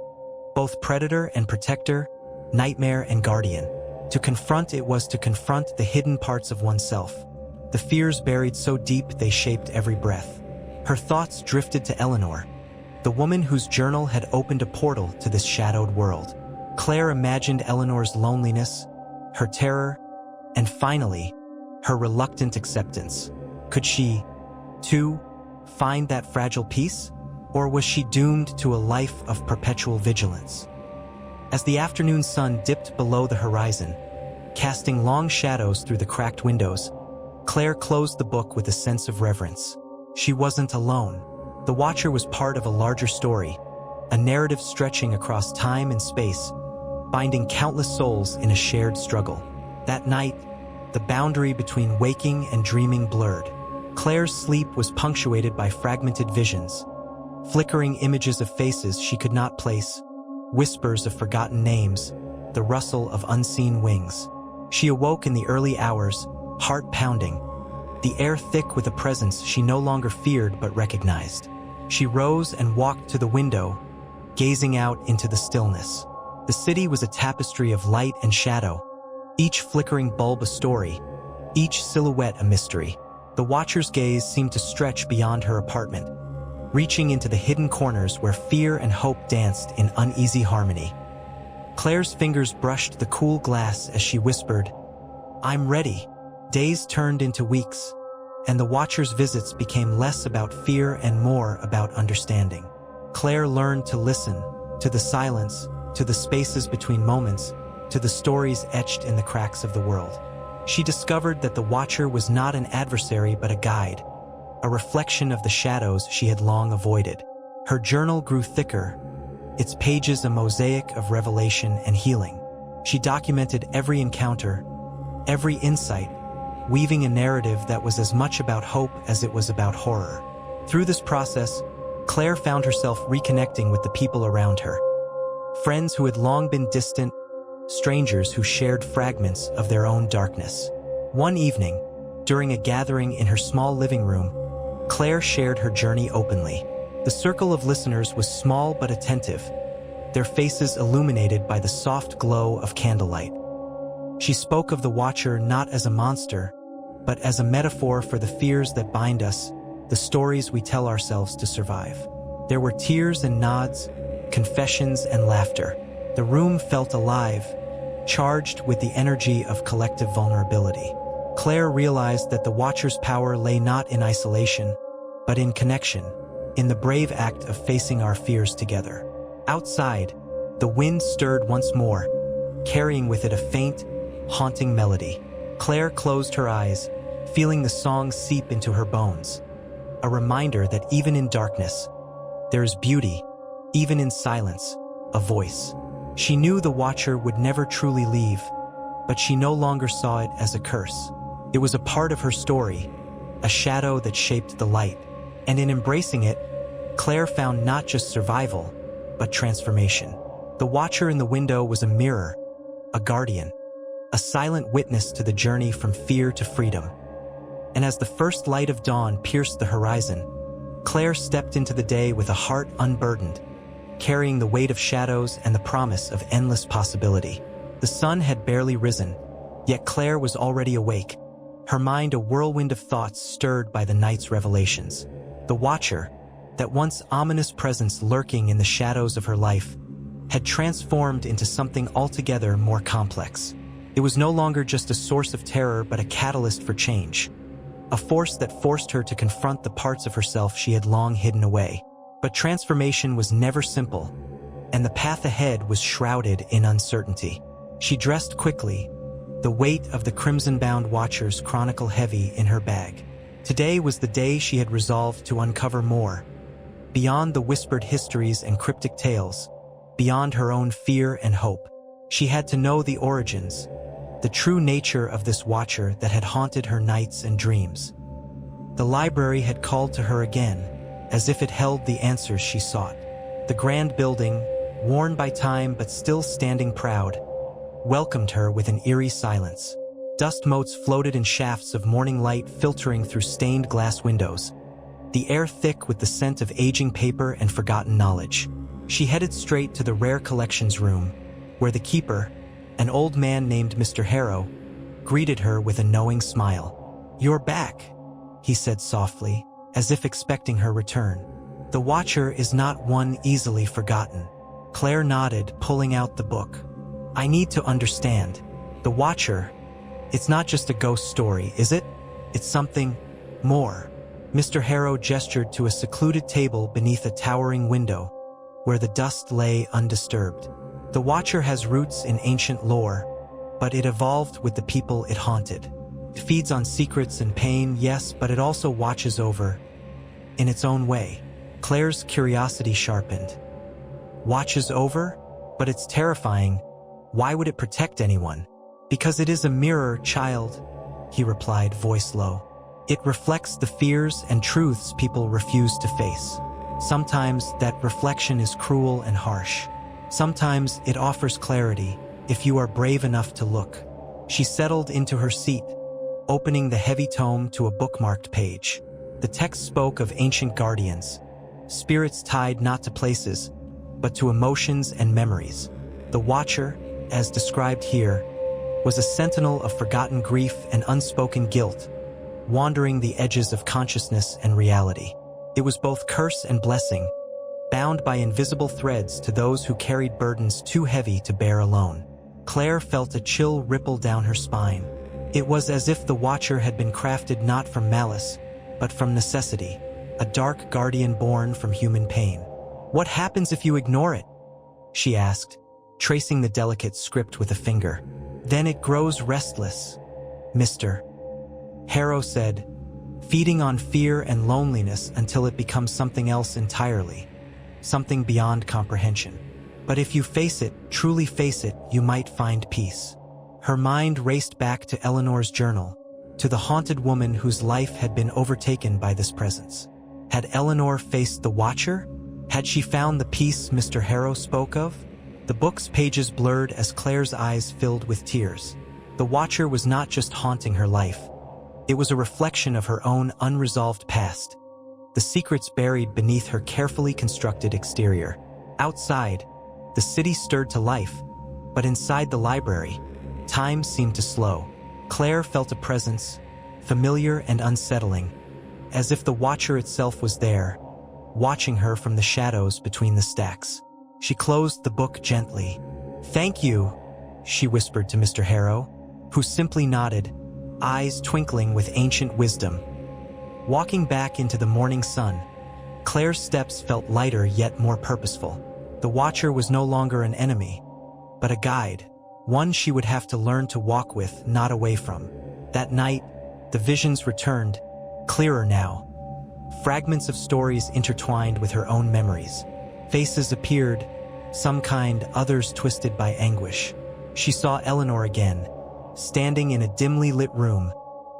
both predator and protector, nightmare and guardian. To confront it was to confront the hidden parts of oneself, the fears buried so deep they shaped every breath. Her thoughts drifted to Eleanor, the woman whose journal had opened a portal to this shadowed world. Claire imagined Eleanor's loneliness, her terror, and finally, her reluctant acceptance. Could she, too, find that fragile peace? Or was she doomed to a life of perpetual vigilance? As the afternoon sun dipped below the horizon, casting long shadows through the cracked windows, Claire closed the book with a sense of reverence. She wasn't alone. The Watcher was part of a larger story, a narrative stretching across time and space, binding countless souls in a shared struggle. That night, the boundary between waking and dreaming blurred. Claire's sleep was punctuated by fragmented visions, flickering images of faces she could not place, whispers of forgotten names, the rustle of unseen wings. She awoke in the early hours, heart pounding, the air thick with a presence she no longer feared but recognized. She rose and walked to the window, gazing out into the stillness. The city was a tapestry of light and shadow, each flickering bulb a story, each silhouette a mystery. The Watcher's gaze seemed to stretch beyond her apartment, reaching into the hidden corners where fear and hope danced in uneasy harmony. Claire's fingers brushed the cool glass as she whispered, "I'm ready." Days turned into weeks, and the Watcher's visits became less about fear and more about understanding. Claire learned to listen, to the silence, to the spaces between moments, to the stories etched in the cracks of the world. She discovered that the Watcher was not an adversary but a guide, a reflection of the shadows she had long avoided. Her journal grew thicker, its pages a mosaic of revelation and healing. She documented every encounter, every insight, weaving a narrative that was as much about hope as it was about horror. Through this process, Claire found herself reconnecting with the people around her. Friends who had long been distant, strangers who shared fragments of their own darkness. One evening, during a gathering in her small living room, Claire shared her journey openly. The circle of listeners was small but attentive, their faces illuminated by the soft glow of candlelight. She spoke of the Watcher not as a monster, but as a metaphor for the fears that bind us, the stories we tell ourselves to survive. There were tears and nods, confessions and laughter. The room felt alive, charged with the energy of collective vulnerability. Claire realized that the Watcher's power lay not in isolation, but in connection, in the brave act of facing our fears together. Outside, the wind stirred once more, carrying with it a faint, haunting melody. Claire closed her eyes, feeling the song seep into her bones, a reminder that even in darkness, there is beauty, even in silence, a voice. She knew the Watcher would never truly leave, but she no longer saw it as a curse. It was a part of her story, a shadow that shaped the light. And in embracing it, Claire found not just survival, but transformation. The Watcher in the window was a mirror, a guardian, a silent witness to the journey from fear to freedom. And as the first light of dawn pierced the horizon, Claire stepped into the day with a heart unburdened, carrying the weight of shadows and the promise of endless possibility. The sun had barely risen, yet Claire was already awake, her mind a whirlwind of thoughts stirred by the night's revelations. The Watcher, That once ominous presence lurking in the shadows of her life had transformed into something altogether more complex. It was no longer just a source of terror but a catalyst for change, a force that forced her to confront the parts of herself she had long hidden away. But transformation was never simple, and the path ahead was shrouded in uncertainty. She dressed quickly, the weight of the crimson-bound Watcher's chronicle heavy in her bag. Today was the day she had resolved to uncover more. Beyond the whispered histories and cryptic tales, beyond her own fear and hope, she had to know the origins, the true nature of this Watcher that had haunted her nights and dreams. The library had called to her again, as if it held the answers she sought. The grand building, worn by time but still standing proud, welcomed her with an eerie silence. Dust motes floated in shafts of morning light filtering through stained glass windows, the air thick with the scent of aging paper and forgotten knowledge. She headed straight to the rare collections room, where the keeper, an old man named Mr. Harrow, greeted her with a knowing smile. "You're back," he said softly, as if expecting her return. "The Watcher is not one easily forgotten." Claire nodded, pulling out the book. "I need to understand. The Watcher, it's not just a ghost story, is it? It's something more." Mr. Harrow gestured to a secluded table beneath a towering window, where the dust lay undisturbed. "The Watcher has roots in ancient lore, but it evolved with the people it haunted. It feeds on secrets and pain, yes, but it also watches over, in its own way." Claire's curiosity sharpened. "Watches over? But it's terrifying. Why would it protect anyone?" "Because it is a mirror, child," he replied, voice low. "It reflects the fears and truths people refuse to face. Sometimes that reflection is cruel and harsh. Sometimes it offers clarity, if you are brave enough to look." She settled into her seat, opening the heavy tome to a bookmarked page. The text spoke of ancient guardians, spirits tied not to places, but to emotions and memories. The Watcher, as described here, was a sentinel of forgotten grief and unspoken guilt, wandering the edges of consciousness and reality. It was both curse and blessing, bound by invisible threads to those who carried burdens too heavy to bear alone. Claire felt a chill ripple down her spine. It was as if the Watcher had been crafted not from malice, but from necessity, a dark guardian born from human pain. "What happens if you ignore it?" she asked, tracing the delicate script with a finger. "Then it grows restless," Mr. Harrow said, "feeding on fear and loneliness until it becomes something else entirely, something beyond comprehension. But if you face it, truly face it, you might find peace." Her mind raced back to Eleanor's journal, to the haunted woman whose life had been overtaken by this presence. Had Eleanor faced the Watcher? Had she found the peace Mr. Harrow spoke of? The book's pages blurred as Claire's eyes filled with tears. The Watcher was not just haunting her life. It was a reflection of her own unresolved past, the secrets buried beneath her carefully constructed exterior. Outside, the city stirred to life, but inside the library, time seemed to slow. Claire felt a presence, familiar and unsettling, as if the Watcher itself was there, watching her from the shadows between the stacks. She closed the book gently. "Thank you," she whispered to Mr. Harrow, who simply nodded, eyes twinkling with ancient wisdom. Walking back into the morning sun, Claire's steps felt lighter yet more purposeful. The Watcher was no longer an enemy, but a guide, one she would have to learn to walk with, not away from. That night, the visions returned, clearer now. Fragments of stories intertwined with her own memories. Faces appeared, some kind, others twisted by anguish. She saw Eleanor again, standing in a dimly lit room,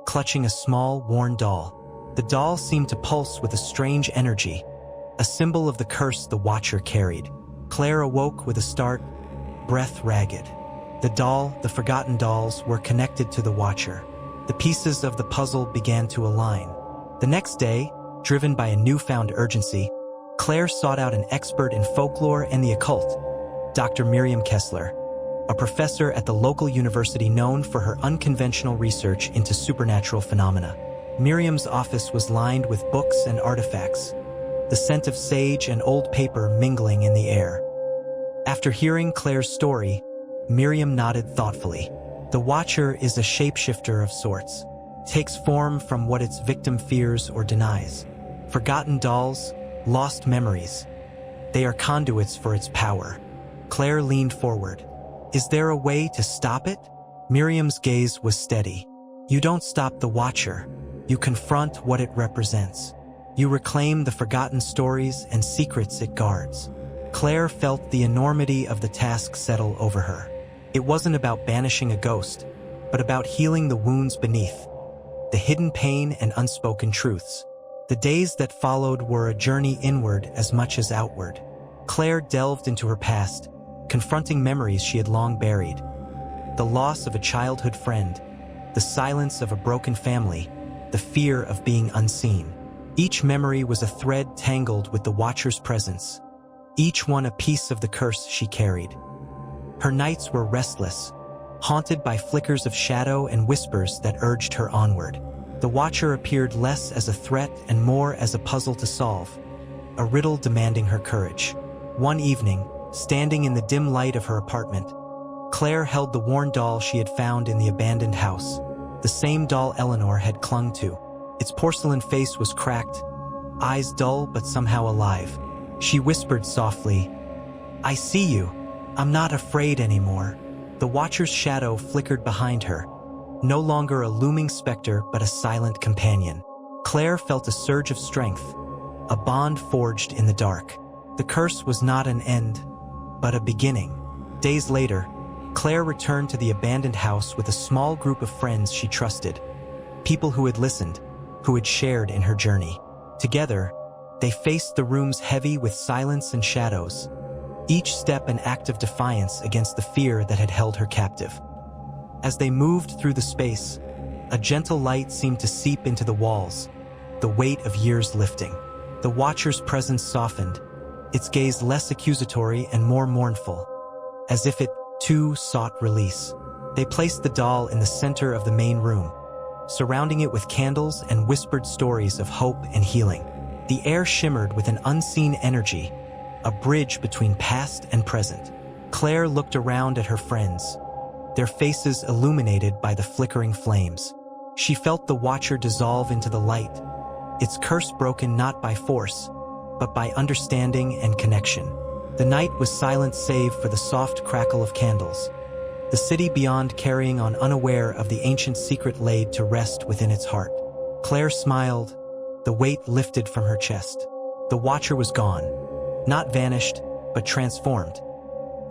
clutching a small, worn doll. The doll seemed to pulse with a strange energy, a symbol of the curse the Watcher carried. Claire awoke with a start, breath ragged. The doll, the forgotten dolls, were connected to the Watcher. The pieces of the puzzle began to align. The next day, driven by a newfound urgency, Claire sought out an expert in folklore and the occult, Dr. Miriam Kessler, a professor at the local university known for her unconventional research into supernatural phenomena. Miriam's office was lined with books and artifacts, the scent of sage and old paper mingling in the air. After hearing Claire's story, Miriam nodded thoughtfully. The Watcher is a shapeshifter of sorts, takes form from what its victim fears or denies. Forgotten dolls, lost memories. They are conduits for its power. Claire leaned forward. Is there a way to stop it? Miriam's gaze was steady. You don't stop the Watcher. You confront what it represents. You reclaim the forgotten stories and secrets it guards. Claire felt the enormity of the task settle over her. It wasn't about banishing a ghost, but about healing the wounds beneath, the hidden pain and unspoken truths. The days that followed were a journey inward as much as outward. Claire delved into her past, confronting memories she had long buried. The loss of a childhood friend, the silence of a broken family, the fear of being unseen. Each memory was a thread tangled with the Watcher's presence, each one a piece of the curse she carried. Her nights were restless, haunted by flickers of shadow and whispers that urged her onward. The Watcher appeared less as a threat and more as a puzzle to solve, a riddle demanding her courage. One evening, standing in the dim light of her apartment, Claire held the worn doll she had found in the abandoned house, the same doll Eleanor had clung to. Its porcelain face was cracked, eyes dull but somehow alive. She whispered softly, "I see you. I'm not afraid anymore." The Watcher's shadow flickered behind her, no longer a looming specter but a silent companion. Claire felt a surge of strength, a bond forged in the dark. The curse was not an end, but a beginning. Days later, Claire returned to the abandoned house with a small group of friends she trusted, people who had listened, who had shared in her journey. Together, they faced the rooms heavy with silence and shadows, each step an act of defiance against the fear that had held her captive. As they moved through the space, a gentle light seemed to seep into the walls, the weight of years lifting. The Watcher's presence softened, its gaze less accusatory and more mournful, as if it, too, sought release. They placed the doll in the center of the main room, surrounding it with candles and whispered stories of hope and healing. The air shimmered with an unseen energy, a bridge between past and present. Claire looked around at her friends, their faces illuminated by the flickering flames. She felt the Watcher dissolve into the light, its curse broken not by force, but by understanding and connection. The night was silent save for the soft crackle of candles, the city beyond carrying on unaware of the ancient secret laid to rest within its heart. Claire smiled, the weight lifted from her chest. The Watcher was gone, not vanished, but transformed,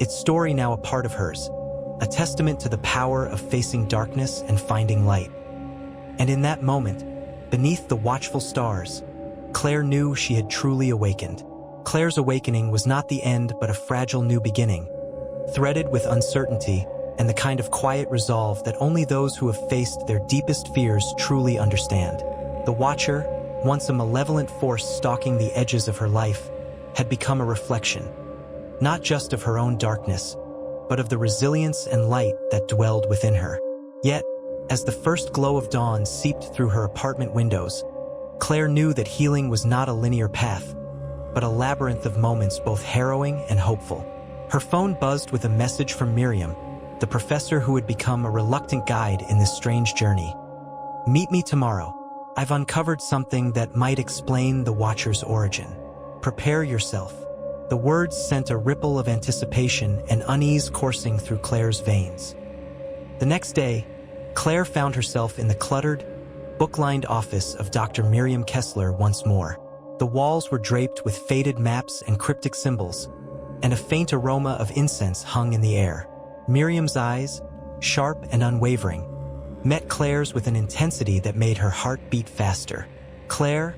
its story now a part of hers, a testament to the power of facing darkness and finding light. And in that moment, beneath the watchful stars, Claire knew she had truly awakened. Claire's awakening was not the end but a fragile new beginning, threaded with uncertainty and the kind of quiet resolve that only those who have faced their deepest fears truly understand. The Watcher, once a malevolent force stalking the edges of her life, had become a reflection, not just of her own darkness, but of the resilience and light that dwelled within her. Yet, as the first glow of dawn seeped through her apartment windows, Claire knew that healing was not a linear path, but a labyrinth of moments both harrowing and hopeful. Her phone buzzed with a message from Miriam, the professor who had become a reluctant guide in this strange journey. "Meet me tomorrow. I've uncovered something that might explain the Watcher's origin. Prepare yourself." The words sent a ripple of anticipation and unease coursing through Claire's veins. The next day, Claire found herself in the cluttered, book-lined office of Dr. Miriam Kessler once more. The walls were draped with faded maps and cryptic symbols, and a faint aroma of incense hung in the air. Miriam's eyes, sharp and unwavering, met Claire's with an intensity that made her heart beat faster. "Claire,"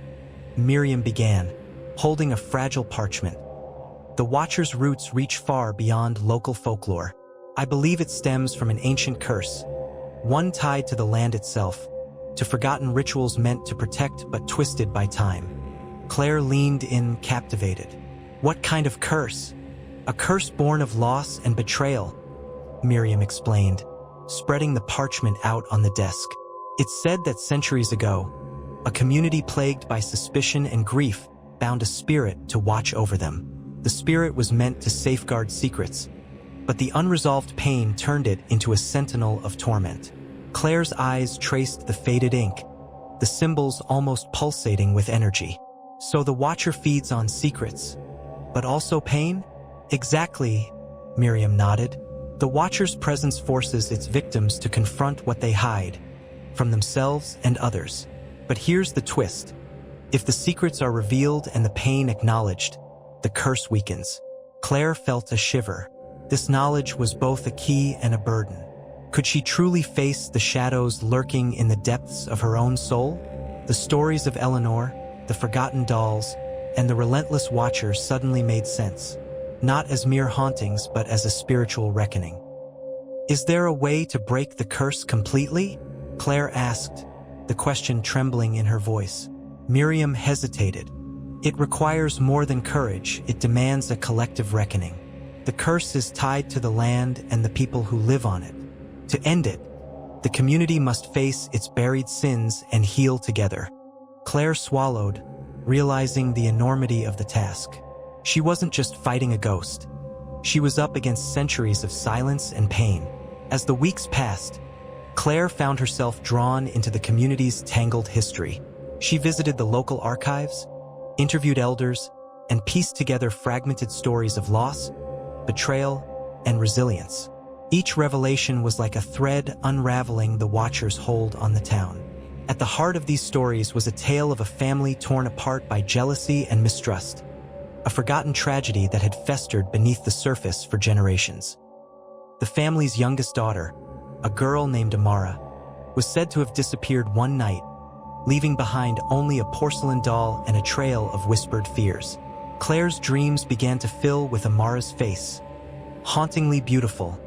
Miriam began, holding a fragile parchment. "The Watcher's roots reach far beyond local folklore. I believe it stems from an ancient curse, one tied to the land itself, to forgotten rituals meant to protect but twisted by time." Claire leaned in, captivated. "What kind of curse?" "A curse born of loss and betrayal," Miriam explained, spreading the parchment out on the desk. "It's said that centuries ago, a community plagued by suspicion and grief bound a spirit to watch over them. The spirit was meant to safeguard secrets, but the unresolved pain turned it into a sentinel of torment. Claire's eyes traced the faded ink, the symbols almost pulsating with energy. So the Watcher feeds on secrets, but also pain? Exactly, Miriam nodded. The Watcher's presence forces its victims to confront what they hide, from themselves and others. But here's the twist. If the secrets are revealed and the pain acknowledged, the curse weakens. Claire felt a shiver. This knowledge was both a key and a burden. Could she truly face the shadows lurking in the depths of her own soul? The stories of Eleanor, the forgotten dolls, and the relentless Watcher suddenly made sense, not as mere hauntings but as a spiritual reckoning. Is there a way to break the curse completely? Claire asked, the question trembling in her voice. Miriam hesitated. It requires more than courage, it demands a collective reckoning. The curse is tied to the land and the people who live on it. To end it, the community must face its buried sins and heal together. Claire swallowed, realizing the enormity of the task. She wasn't just fighting a ghost. She was up against centuries of silence and pain. As the weeks passed, Claire found herself drawn into the community's tangled history. She visited the local archives, interviewed elders, and pieced together fragmented stories of loss, betrayal, and resilience. Each revelation was like a thread unraveling the Watcher's hold on the town. At the heart of these stories was a tale of a family torn apart by jealousy and mistrust, a forgotten tragedy that had festered beneath the surface for generations. The family's youngest daughter, a girl named Amara, was said to have disappeared one night, leaving behind only a porcelain doll and a trail of whispered fears. Claire's dreams began to fill with Amara's face, hauntingly beautiful,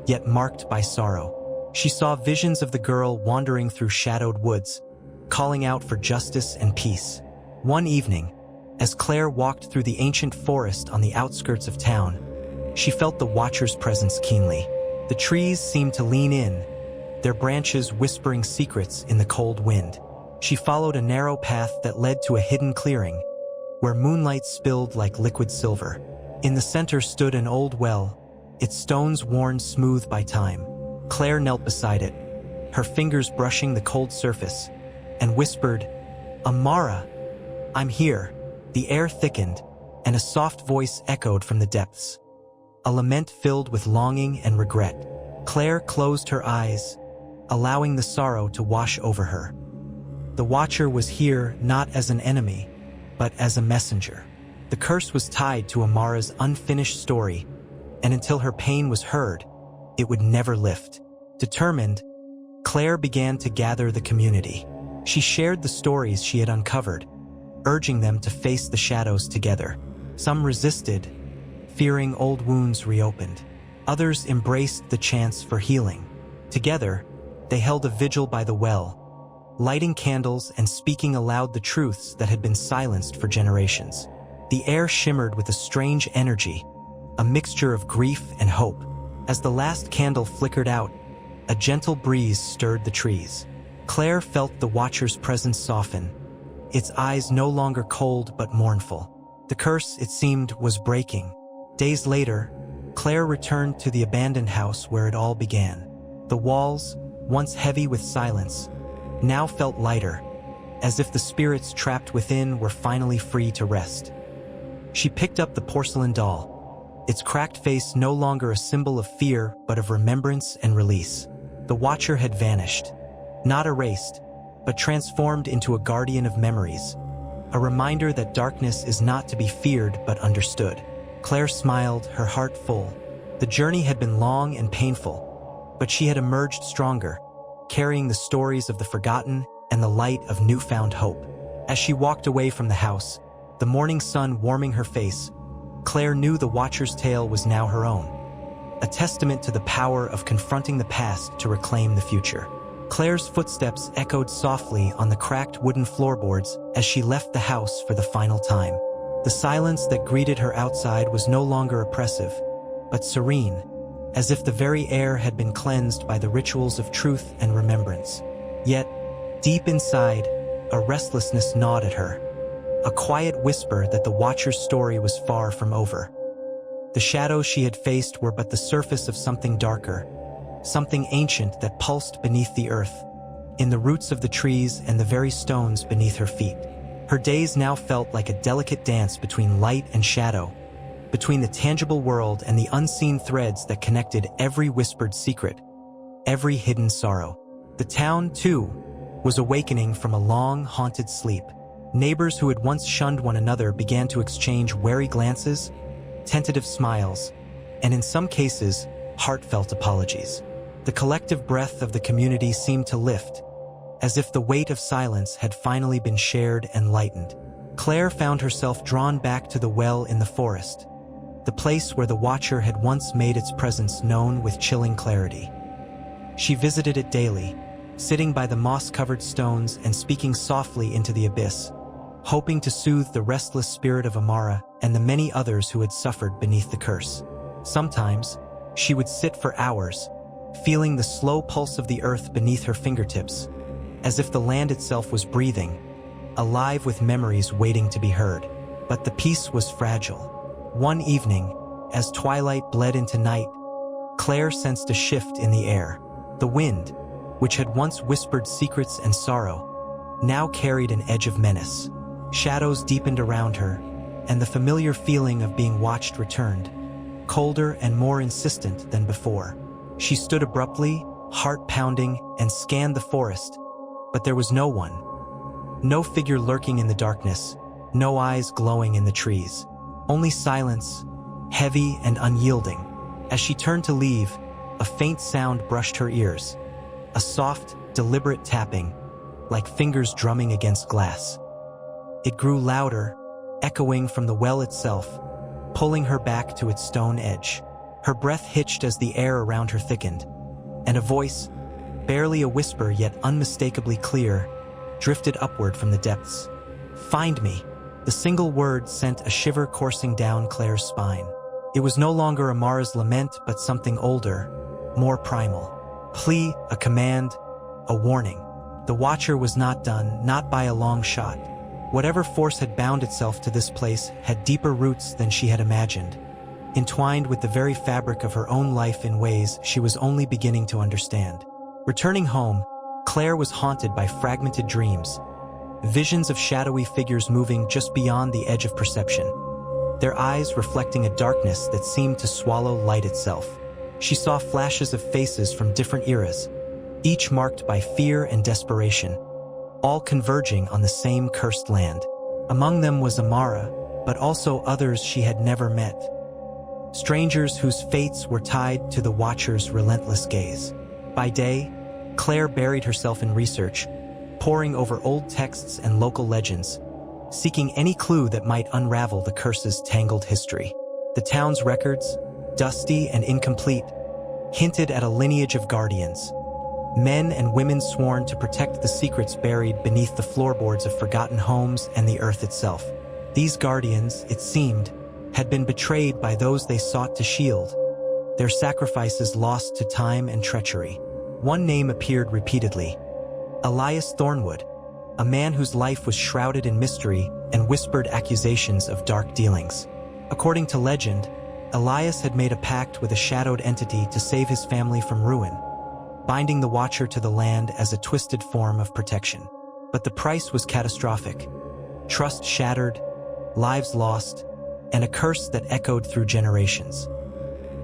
yet marked by sorrow. She saw visions of the girl wandering through shadowed woods, calling out for justice and peace. One evening, as Claire walked through the ancient forest on the outskirts of town, she felt the Watcher's presence keenly. The trees seemed to lean in, their branches whispering secrets in the cold wind. She followed a narrow path that led to a hidden clearing, where moonlight spilled like liquid silver. In the center stood an old well, its stones worn smooth by time. Claire knelt beside it, her fingers brushing the cold surface, and whispered, "Amara, I'm here." The air thickened, and a soft voice echoed from the depths, a lament filled with longing and regret. Claire closed her eyes, allowing the sorrow to wash over her. The Watcher was here not as an enemy, but as a messenger. The curse was tied to Amara's unfinished story, and until her pain was heard, it would never lift. Determined, Claire began to gather the community. She shared the stories she had uncovered, urging them to face the shadows together. Some resisted, fearing old wounds reopened. Others embraced the chance for healing. Together, they held a vigil by the well, lighting candles and speaking aloud the truths that had been silenced for generations. The air shimmered with a strange energy, a mixture of grief and hope. As the last candle flickered out, a gentle breeze stirred the trees. Claire felt the Watcher's presence soften, its eyes no longer cold but mournful. The curse, it seemed, was breaking. Days later, Claire returned to the abandoned house where it all began. The walls, once heavy with silence, now felt lighter, as if the spirits trapped within were finally free to rest. She picked up the porcelain doll, its cracked face no longer a symbol of fear but of remembrance and release. The Watcher had vanished, not erased, but transformed into a guardian of memories, a reminder that darkness is not to be feared but understood. Claire smiled, her heart full. The journey had been long and painful, but she had emerged stronger, carrying the stories of the forgotten and the light of newfound hope. As she walked away from the house, the morning sun warming her face, Claire knew the Watcher's tale was now her own, a testament to the power of confronting the past to reclaim the future. Claire's footsteps echoed softly on the cracked wooden floorboards as she left the house for the final time. The silence that greeted her outside was no longer oppressive, but serene, as if the very air had been cleansed by the rituals of truth and remembrance. Yet, deep inside, a restlessness gnawed at her, a quiet whisper that the Watcher's story was far from over. The shadows she had faced were but the surface of something darker, something ancient that pulsed beneath the earth, in the roots of the trees and the very stones beneath her feet. Her days now felt like a delicate dance between light and shadow, between the tangible world and the unseen threads that connected every whispered secret, every hidden sorrow. The town, too, was awakening from a long, haunted sleep. Neighbors who had once shunned one another began to exchange wary glances, tentative smiles, and in some cases, heartfelt apologies. The collective breath of the community seemed to lift, as if the weight of silence had finally been shared and lightened. Claire found herself drawn back to the well in the forest, the place where the Watcher had once made its presence known with chilling clarity. She visited it daily, sitting by the moss-covered stones and speaking softly into the abyss, hoping to soothe the restless spirit of Amara and the many others who had suffered beneath the curse. Sometimes, she would sit for hours, feeling the slow pulse of the earth beneath her fingertips, as if the land itself was breathing, alive with memories waiting to be heard. But the peace was fragile. One evening, as twilight bled into night, Claire sensed a shift in the air. The wind, which had once whispered secrets and sorrow, now carried an edge of menace. Shadows deepened around her, and the familiar feeling of being watched returned, colder and more insistent than before. She stood abruptly, heart pounding, and scanned the forest, but there was no one. No figure lurking in the darkness, no eyes glowing in the trees. Only silence, heavy and unyielding. As she turned to leave, a faint sound brushed her ears. A soft, deliberate tapping, like fingers drumming against glass. It grew louder, echoing from the well itself, pulling her back to its stone edge. Her breath hitched as the air around her thickened, and a voice, barely a whisper yet unmistakably clear, drifted upward from the depths. "Find me." The single word sent a shiver coursing down Claire's spine. It was no longer Amara's lament, but something older, more primal. Plea, a command, a warning. The Watcher was not done, not by a long shot. Whatever force had bound itself to this place had deeper roots than she had imagined, entwined with the very fabric of her own life in ways she was only beginning to understand. Returning home, Claire was haunted by fragmented dreams, visions of shadowy figures moving just beyond the edge of perception, their eyes reflecting a darkness that seemed to swallow light itself. She saw flashes of faces from different eras, each marked by fear and desperation, all converging on the same cursed land. Among them was Amara, but also others she had never met. Strangers whose fates were tied to the Watcher's relentless gaze. By day, Claire buried herself in research, poring over old texts and local legends, seeking any clue that might unravel the curse's tangled history. The town's records, dusty and incomplete, hinted at a lineage of guardians, men and women sworn to protect the secrets buried beneath the floorboards of forgotten homes and the earth itself. These guardians, it seemed, had been betrayed by those they sought to shield, their sacrifices lost to time and treachery. One name appeared repeatedly: Elias Thornwood, a man whose life was shrouded in mystery and whispered accusations of dark dealings. According to legend, Elias had made a pact with a shadowed entity to save his family from ruin, binding the Watcher to the land as a twisted form of protection. But the price was catastrophic. Trust shattered, lives lost, and a curse that echoed through generations.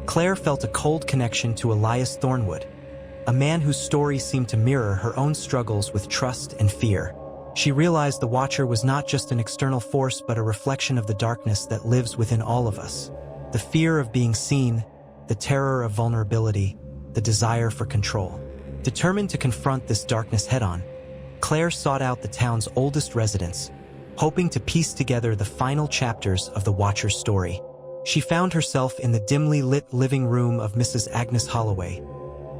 Claire felt a cold connection to Elias Thornwood, a man whose story seemed to mirror her own struggles with trust and fear. She realized the Watcher was not just an external force but a reflection of the darkness that lives within all of us. The fear of being seen, the terror of vulnerability, the desire for control. Determined to confront this darkness head-on, Claire sought out the town's oldest residents, hoping to piece together the final chapters of the Watcher's story. She found herself in the dimly lit living room of Mrs. Agnes Holloway,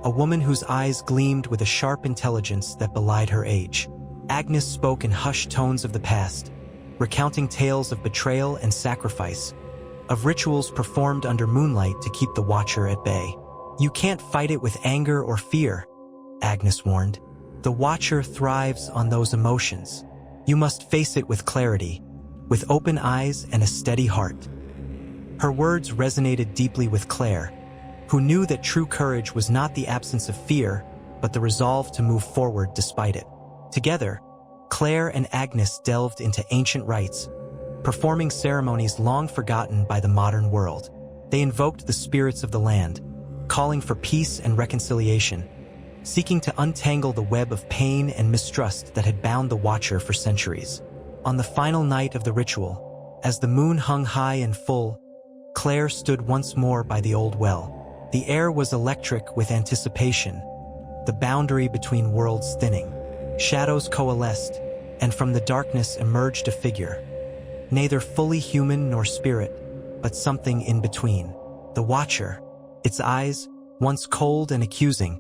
a woman whose eyes gleamed with a sharp intelligence that belied her age. Agnes spoke in hushed tones of the past, recounting tales of betrayal and sacrifice, of rituals performed under moonlight to keep the Watcher at bay. "You can't fight it with anger or fear," Agnes warned. "The Watcher thrives on those emotions. You must face it with clarity, with open eyes and a steady heart. Her words resonated deeply with Claire, who knew that true courage was not the absence of fear, but the resolve to move forward despite it. Together, Claire and Agnes delved into ancient rites, performing ceremonies long forgotten by the modern world. They invoked the spirits of the land, calling for peace and reconciliation, seeking to untangle the web of pain and mistrust that had bound the Watcher for centuries. On the final night of the ritual, as the moon hung high and full, Claire stood once more by the old well. The air was electric with anticipation, the boundary between worlds thinning. Shadows coalesced, and from the darkness emerged a figure, neither fully human nor spirit, but something in between. The Watcher, its eyes, once cold and accusing,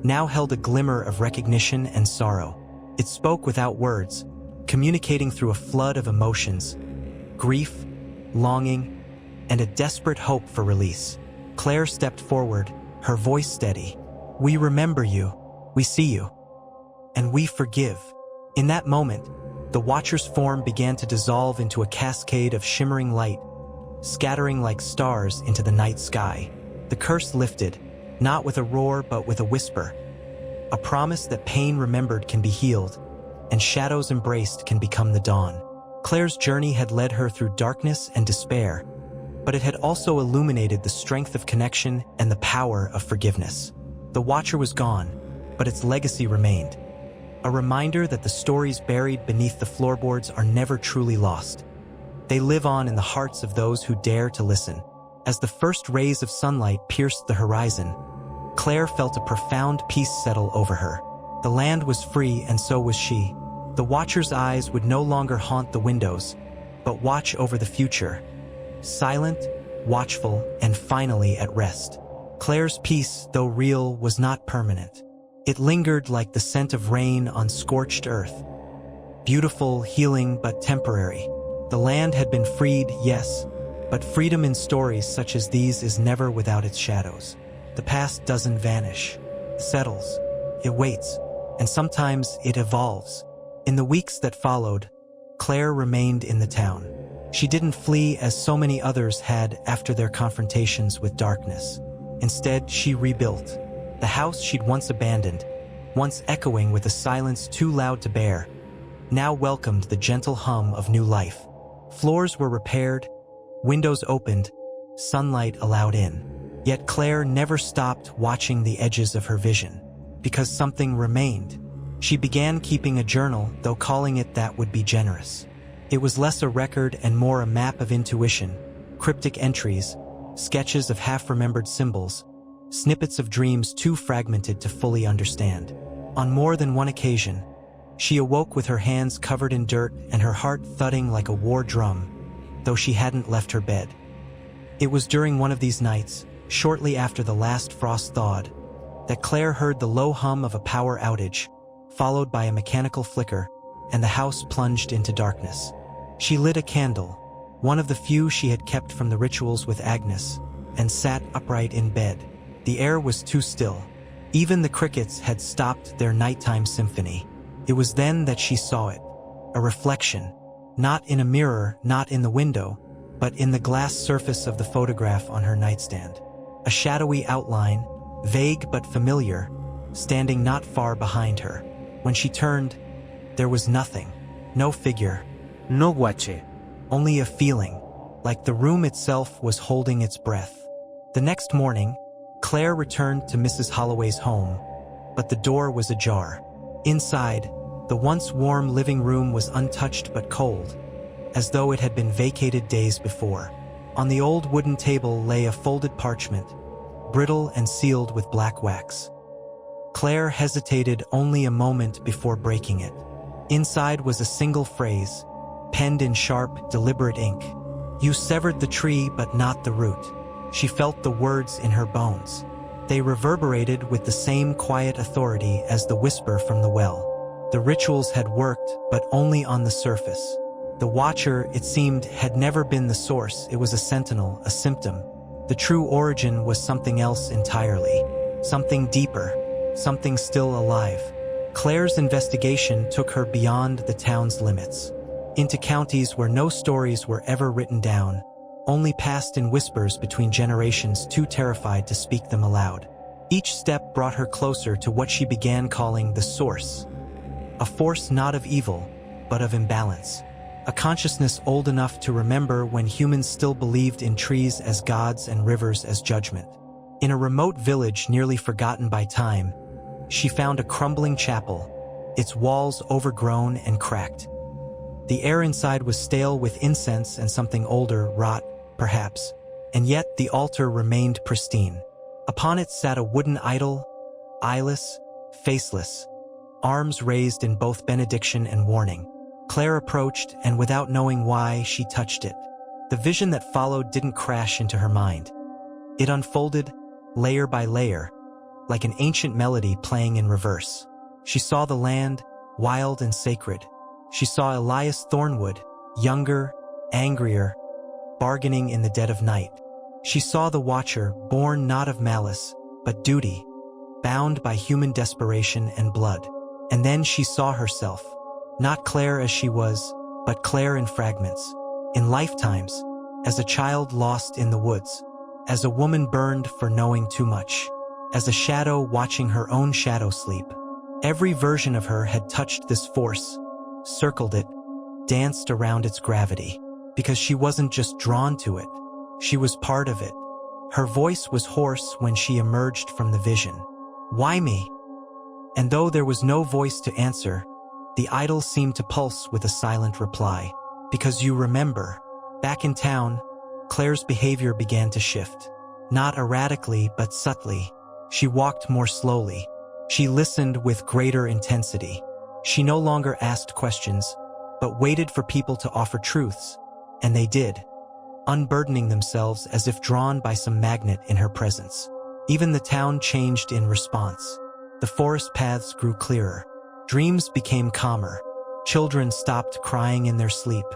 now held a glimmer of recognition and sorrow. It spoke without words, communicating through a flood of emotions, grief, longing, and a desperate hope for release. Claire stepped forward, her voice steady. "We remember you, we see you, and we forgive." In that moment, the Watcher's form began to dissolve into a cascade of shimmering light, scattering like stars into the night sky. The curse lifted, not with a roar but with a whisper, a promise that pain remembered can be healed, and shadows embraced can become the dawn. Claire's journey had led her through darkness and despair, but it had also illuminated the strength of connection and the power of forgiveness. The Watcher was gone, but its legacy remained, a reminder that the stories buried beneath the floorboards are never truly lost. They live on in the hearts of those who dare to listen. As the first rays of sunlight pierced the horizon, Claire felt a profound peace settle over her. The land was free, and so was she. The Watcher's eyes would no longer haunt the windows, but watch over the future, silent, watchful, and finally at rest. Claire's peace, though real, was not permanent. It lingered like the scent of rain on scorched earth. Beautiful, healing, but temporary. The land had been freed, yes, but freedom in stories such as these is never without its shadows. The past doesn't vanish. It settles. It waits. And sometimes it evolves. In the weeks that followed, Claire remained in the town. She didn't flee as so many others had after their confrontations with darkness. Instead, she rebuilt. The house she'd once abandoned, once echoing with a silence too loud to bear, now welcomed the gentle hum of new life. Floors were repaired, windows opened, sunlight allowed in. Yet Claire never stopped watching the edges of her vision, because something remained. She began keeping a journal, though calling it that would be generous. It was less a record and more a map of intuition, cryptic entries, sketches of half-remembered symbols, snippets of dreams too fragmented to fully understand. On more than one occasion, she awoke with her hands covered in dirt and her heart thudding like a war drum, though she hadn't left her bed. It was during one of these nights, shortly after the last frost thawed, that Claire heard the low hum of a power outage, followed by a mechanical flicker, and the house plunged into darkness. She lit a candle, one of the few she had kept from the rituals with Agnes, and sat upright in bed. The air was too still. Even the crickets had stopped their nighttime symphony. It was then that she saw it, a reflection, not in a mirror, not in the window, but in the glass surface of the photograph on her nightstand. A shadowy outline, vague but familiar, standing not far behind her. When she turned, there was nothing. No figure. No Watcher. Only a feeling, like the room itself was holding its breath. The next morning, Claire returned to Mrs. Holloway's home, but the door was ajar. Inside, the once warm living room was untouched but cold, as though it had been vacated days before. On the old wooden table lay a folded parchment, brittle and sealed with black wax. Claire hesitated only a moment before breaking it. Inside was a single phrase, penned in sharp, deliberate ink. "You severed the tree, but not the root." She felt the words in her bones. They reverberated with the same quiet authority as the whisper from the well. The rituals had worked, but only on the surface. The Watcher, it seemed, had never been the source. It was a sentinel, a symptom. The true origin was something else entirely. Something deeper, something still alive. Claire's investigation took her beyond the town's limits. into counties where no stories were ever written down, only passed in whispers between generations too terrified to speak them aloud. Each step brought her closer to what she began calling the source, a force not of evil, but of imbalance. A consciousness old enough to remember when humans still believed in trees as gods and rivers as judgment. In a remote village nearly forgotten by time, she found a crumbling chapel, its walls overgrown and cracked. The air inside was stale with incense and something older, rot, perhaps, and yet the altar remained pristine. Upon it sat a wooden idol, eyeless, faceless, arms raised in both benediction and warning. Claire approached, and without knowing why, she touched it. The vision that followed didn't crash into her mind. It unfolded, layer by layer, like an ancient melody playing in reverse. She saw the land, wild and sacred. She saw Elias Thornwood, younger, angrier, bargaining in the dead of night. She saw the Watcher, born not of malice, but duty, bound by human desperation and blood. And then she saw herself, not Claire as she was, but Claire in fragments, in lifetimes, as a child lost in the woods, as a woman burned for knowing too much, as a shadow watching her own shadow sleep. Every version of her had touched this force, circled it, danced around its gravity, because she wasn't just drawn to it, she was part of it. Her voice was hoarse when she emerged from the vision. Why me? And though there was no voice to answer, the idol seemed to pulse with a silent reply. Because you remember. Back in town, Claire's behavior began to shift. Not erratically, but subtly. She walked more slowly. She listened with greater intensity. She no longer asked questions, but waited for people to offer truths. And they did, unburdening themselves as if drawn by some magnet in her presence. Even the town changed in response. The forest paths grew clearer. Dreams became calmer. Children stopped crying in their sleep.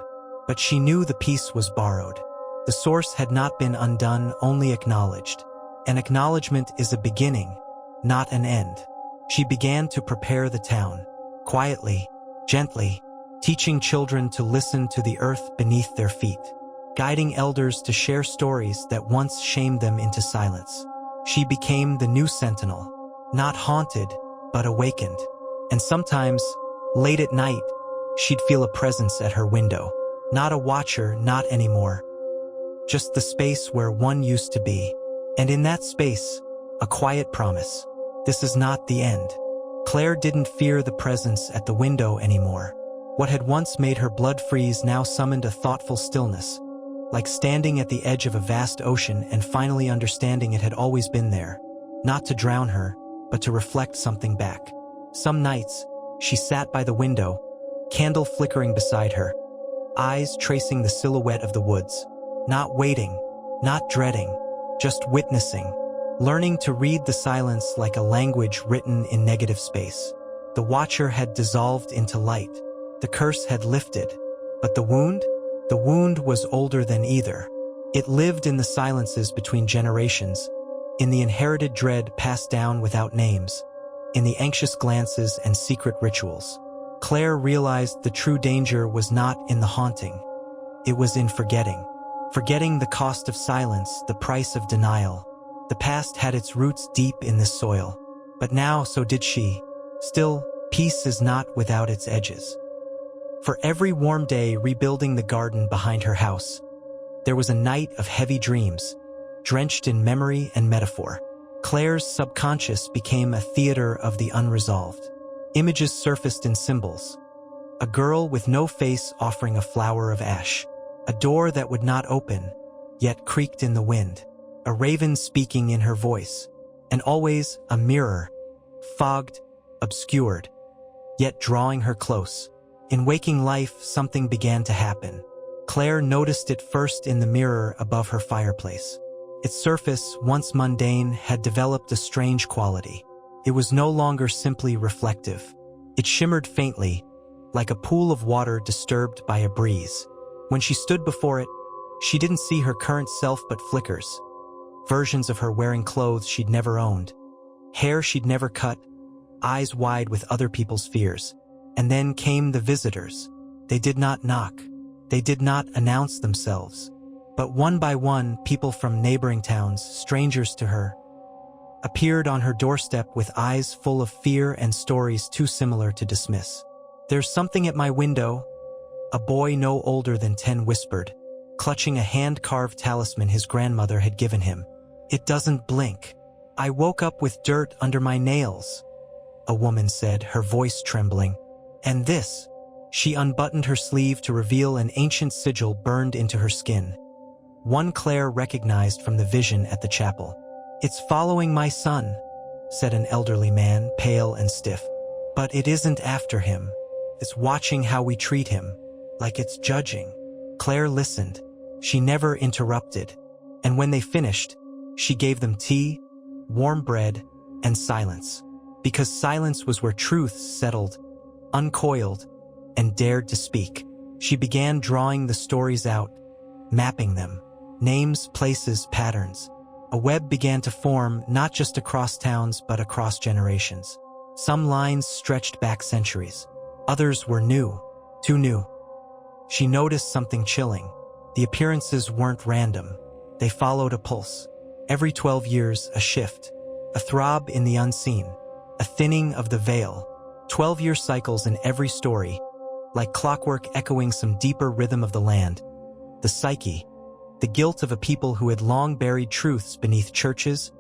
But she knew the peace was borrowed. The source had not been undone, only acknowledged. An acknowledgement is a beginning, not an end. She began to prepare the town, quietly, gently, teaching children to listen to the earth beneath their feet, guiding elders to share stories that once shamed them into silence. She became the new sentinel, not haunted, but awakened. And sometimes, late at night, she'd feel a presence at her window. Not a watcher, not anymore. Just the space where one used to be. And in that space, a quiet promise. This is not the end. Claire didn't fear the presence at the window anymore. What had once made her blood freeze now summoned a thoughtful stillness, like standing at the edge of a vast ocean and finally understanding it had always been there, not to drown her, but to reflect something back. Some nights, she sat by the window, candle flickering beside her, eyes tracing the silhouette of the woods, not waiting, not dreading, just witnessing, learning to read the silence like a language written in negative space. The Watcher had dissolved into light. The curse had lifted. But the wound? The wound was older than either. It lived in the silences between generations, in the inherited dread passed down without names, in the anxious glances and secret rituals. Claire realized the true danger was not in the haunting. It was in forgetting. Forgetting the cost of silence, the price of denial. The past had its roots deep in this soil. But now, so did she. Still, peace is not without its edges. For every warm day rebuilding the garden behind her house, there was a night of heavy dreams, drenched in memory and metaphor. Claire's subconscious became a theater of the unresolved. Images surfaced in symbols. A girl with no face offering a flower of ash. A door that would not open, yet creaked in the wind. A raven speaking in her voice. And always a mirror, fogged, obscured, yet drawing her close. In waking life, something began to happen. Claire noticed it first in the mirror above her fireplace. Its surface, once mundane, had developed a strange quality. It was no longer simply reflective. It shimmered faintly, like a pool of water disturbed by a breeze. When she stood before it, she didn't see her current self but flickers. Versions of her wearing clothes she'd never owned, hair she'd never cut, eyes wide with other people's fears. And then came the visitors. They did not knock. They did not announce themselves. But one by one, people from neighboring towns, strangers to her, appeared on her doorstep with eyes full of fear and stories too similar to dismiss. "There's something at my window," a boy no older than 10 whispered, clutching a hand-carved talisman his grandmother had given him. "It doesn't blink. I woke up with dirt under my nails," a woman said, her voice trembling. "And this," she unbuttoned her sleeve to reveal an ancient sigil burned into her skin. One Claire recognized from the vision at the chapel. "It's following my son," said an elderly man, pale and stiff. "But it isn't after him. It's watching how we treat him, like it's judging." Claire listened. She never interrupted. And when they finished, she gave them tea, warm bread, and silence. Because silence was where truth settled, uncoiled, and dared to speak. She began drawing the stories out, mapping them. Names, places, patterns. A web began to form, not just across towns, but across generations. Some lines stretched back centuries. Others were new, too new. She noticed something chilling. The appearances weren't random. They followed a pulse. Every 12 years, a shift. A throb in the unseen. A thinning of the veil. 12-year cycles in every story, like clockwork echoing some deeper rhythm of the land. The psyche. The guilt of a people who had long buried truths beneath churches,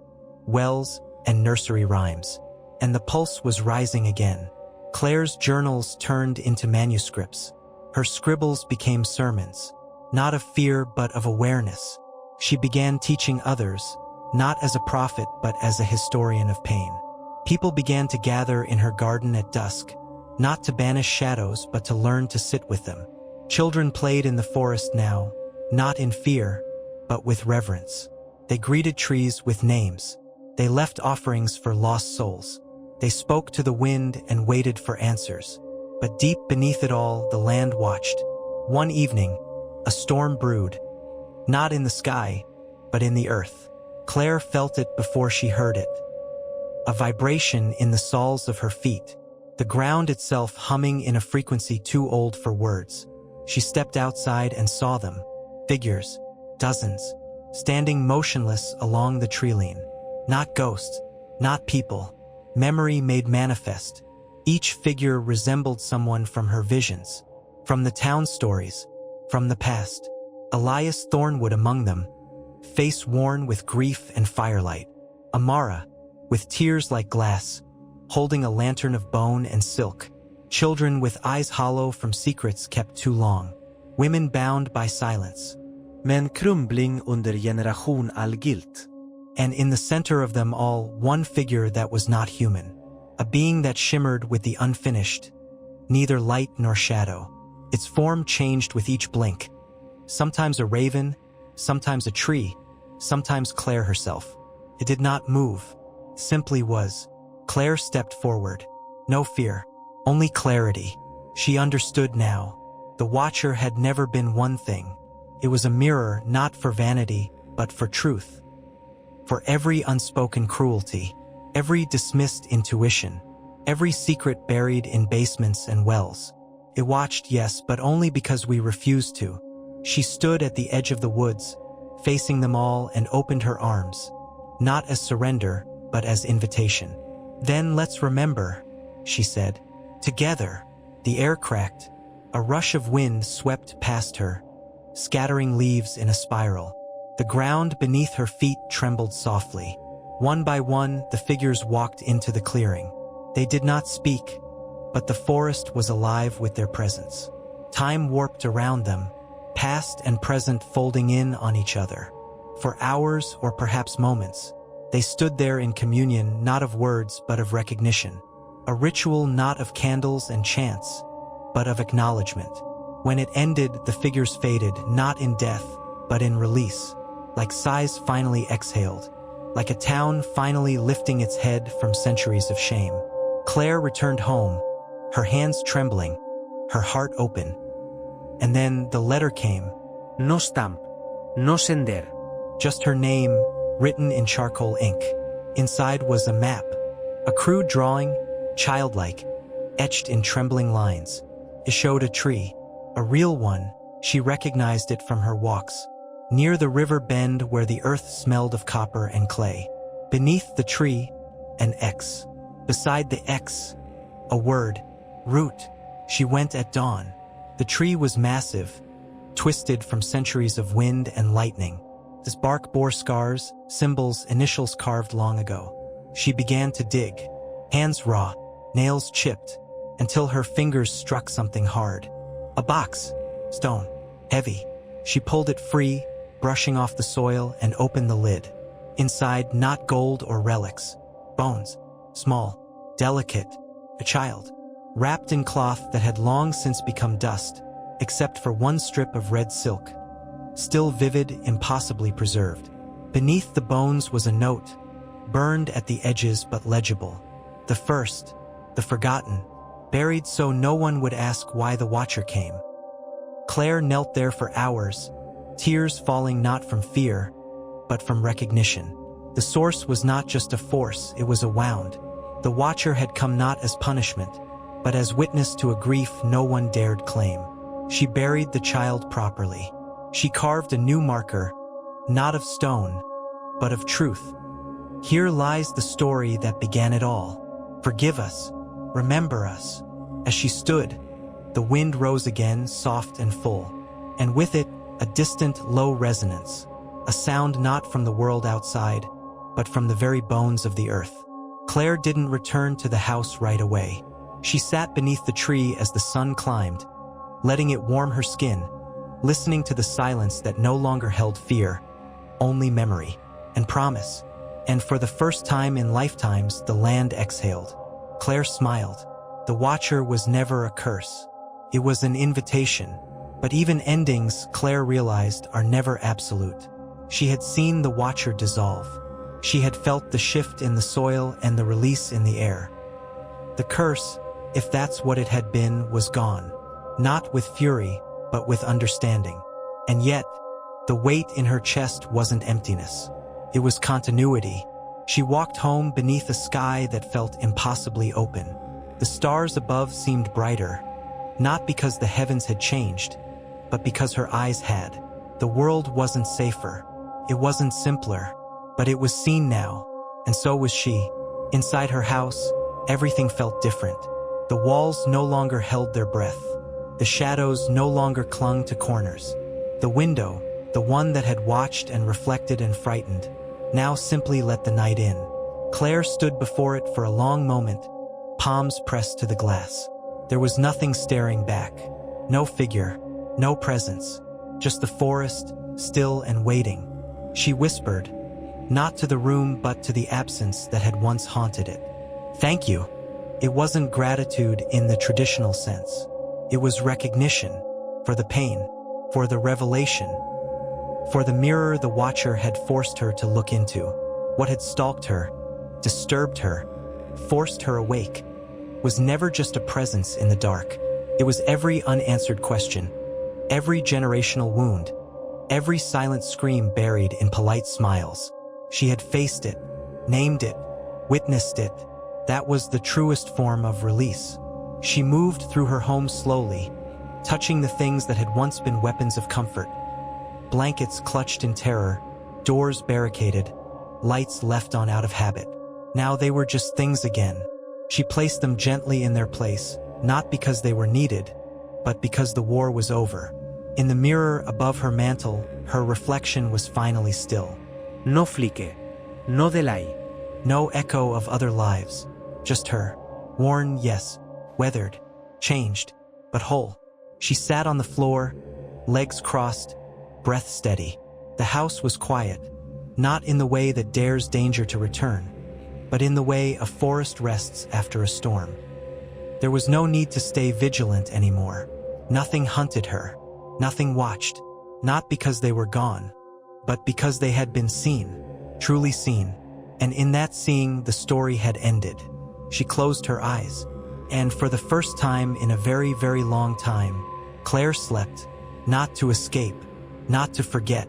wells, and nursery rhymes. And the pulse was rising again. Claire's journals turned into manuscripts. Her scribbles became sermons, not of fear but of awareness. She began teaching others, not as a prophet but as a historian of pain. People began to gather in her garden at dusk, not to banish shadows but to learn to sit with them. Children played in the forest now, not in fear, but with reverence. They greeted trees with names. They left offerings for lost souls. They spoke to the wind and waited for answers. But deep beneath it all, the land watched. One evening, a storm brewed, not in the sky, but in the earth. Claire felt it before she heard it. A vibration in the soles of her feet, the ground itself humming in a frequency too old for words. She stepped outside and saw them. Figures, dozens, standing motionless along the treeline. Not ghosts, not people. Memory made manifest. Each figure resembled someone from her visions, from the town stories, from the past. Elias Thornwood among them, face worn with grief and firelight. Amara, with tears like glass, holding a lantern of bone and silk. Children with eyes hollow from secrets kept too long. Women bound by silence.
Men crumbling under generation all guilt.
And in the center of them all, one figure that was not human. A being that shimmered with the unfinished, neither light nor shadow. Its form changed with each blink. Sometimes a raven, sometimes a tree, sometimes Claire herself. It did not move, simply was. Claire stepped forward. No fear, only clarity. She understood now. The Watcher had never been one thing. It was a mirror not for vanity, but for truth. For every unspoken cruelty, every dismissed intuition, every secret buried in basements and wells. It watched, yes, but only because we refused to. She stood at the edge of the woods, facing them all, and opened her arms, not as surrender, but as invitation. "Then let's remember," she said. Together. The air cracked. A rush of wind swept past her, scattering leaves in a spiral. The ground beneath her feet trembled softly. One by one, the figures walked into the clearing. They did not speak, but the forest was alive with their presence. Time warped around them, past and present folding in on each other. For hours or perhaps moments, they stood there in communion, not of words but of recognition. A ritual not of candles and chants, but of acknowledgement. When it ended, the figures faded, not in death, but in release, like sighs finally exhaled, like a town finally lifting its head from centuries of shame. Claire returned home, her hands trembling, her heart open. And then the letter came.
No stamp, no sender.
Just her name, written in charcoal ink. Inside was a map, a crude drawing, childlike, etched in trembling lines. It showed a tree, A real one, she recognized it from her walks. Near the river bend where the earth smelled of copper and clay. Beneath the tree, an X. Beside the X, a word, root. She went at dawn. The tree was massive, twisted from centuries of wind and lightning. Its bark bore scars, symbols, initials carved long ago. She began to dig, hands raw, nails chipped, until her fingers struck something hard. A box, stone, heavy. She pulled it free, brushing off the soil, and opened the lid. Inside, not gold or relics. Bones, small, delicate, a child, wrapped in cloth that had long since become dust, except for one strip of red silk. Still vivid, impossibly preserved. Beneath the bones was a note, burned at the edges but legible. The first, the forgotten, buried so no one would ask why the watcher came. Claire knelt there for hours, tears falling not from fear, but from recognition. The source was not just a force, it was a wound. The watcher had come not as punishment, but as witness to a grief no one dared claim. She buried the child properly. She carved a new marker, not of stone, but of truth. Here lies the story that began it all. Forgive us, remember us. As she stood, the wind rose again, soft and full, and with it, a distant, low resonance, a sound not from the world outside, but from the very bones of the earth. Claire didn't return to the house right away. She sat beneath the tree as the sun climbed, letting it warm her skin, listening to the silence that no longer held fear, only memory and promise. And for the first time in lifetimes, the land exhaled. Claire smiled. The watcher was never a curse. It was an invitation. But even endings, Claire realized, are never absolute. She had seen the watcher dissolve. She had felt the shift in the soil and the release in the air. The curse, if that's what it had been, was gone. Not with fury, but with understanding. And yet, the weight in her chest wasn't emptiness. It was continuity. She walked home beneath a sky that felt impossibly open. The stars above seemed brighter, not because the heavens had changed, but because her eyes had. The world wasn't safer. It wasn't simpler, but it was seen now, and so was she. Inside her house, everything felt different. The walls no longer held their breath. The shadows no longer clung to corners. The window, the one that had watched and reflected and frightened, now simply let the night in. Claire stood before it for a long moment, palms pressed to the glass. There was nothing staring back. No figure, no presence, just the forest, still and waiting. She whispered, not to the room but to the absence that had once haunted it. Thank you. It wasn't gratitude in the traditional sense. It was recognition, for the pain, for the revelation, for the mirror the watcher had forced her to look into. What had stalked her, disturbed her, forced her awake, was never just a presence in the dark. It was every unanswered question, every generational wound, every silent scream buried in polite smiles. She had faced it, named it, witnessed it. That was the truest form of release. She moved through her home slowly, touching the things that had once been weapons of comfort. Blankets clutched in terror, doors barricaded, lights left on out of habit. Now they were just things again. She placed them gently in their place, not because they were needed, but because the war was over. In the mirror above her mantle, her reflection was finally still.
No flique, no delay.
No echo of other lives, just her. Worn, yes, weathered, changed, but whole. She sat on the floor, legs crossed, breath steady. The house was quiet, not in the way that dares danger to return, but in the way a forest rests after a storm. There was no need to stay vigilant anymore. Nothing hunted her, nothing watched, not because they were gone, but because they had been seen, truly seen. And in that seeing, the story had ended. She closed her eyes, and for the first time in a very, very long time, Claire slept, not to escape, not to forget,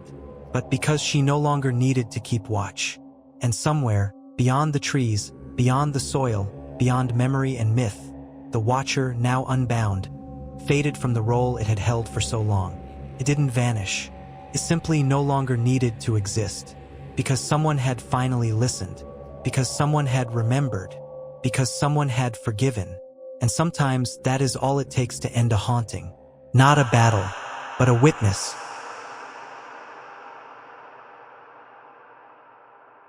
but because she no longer needed to keep watch. And somewhere, beyond the trees, beyond the soil, beyond memory and myth, the watcher, now unbound, faded from the role it had held for so long. It didn't vanish. It simply no longer needed to exist. Because someone had finally listened. Because someone had remembered. Because someone had forgiven. And sometimes that is all it takes to end a haunting. Not a battle, but a witness.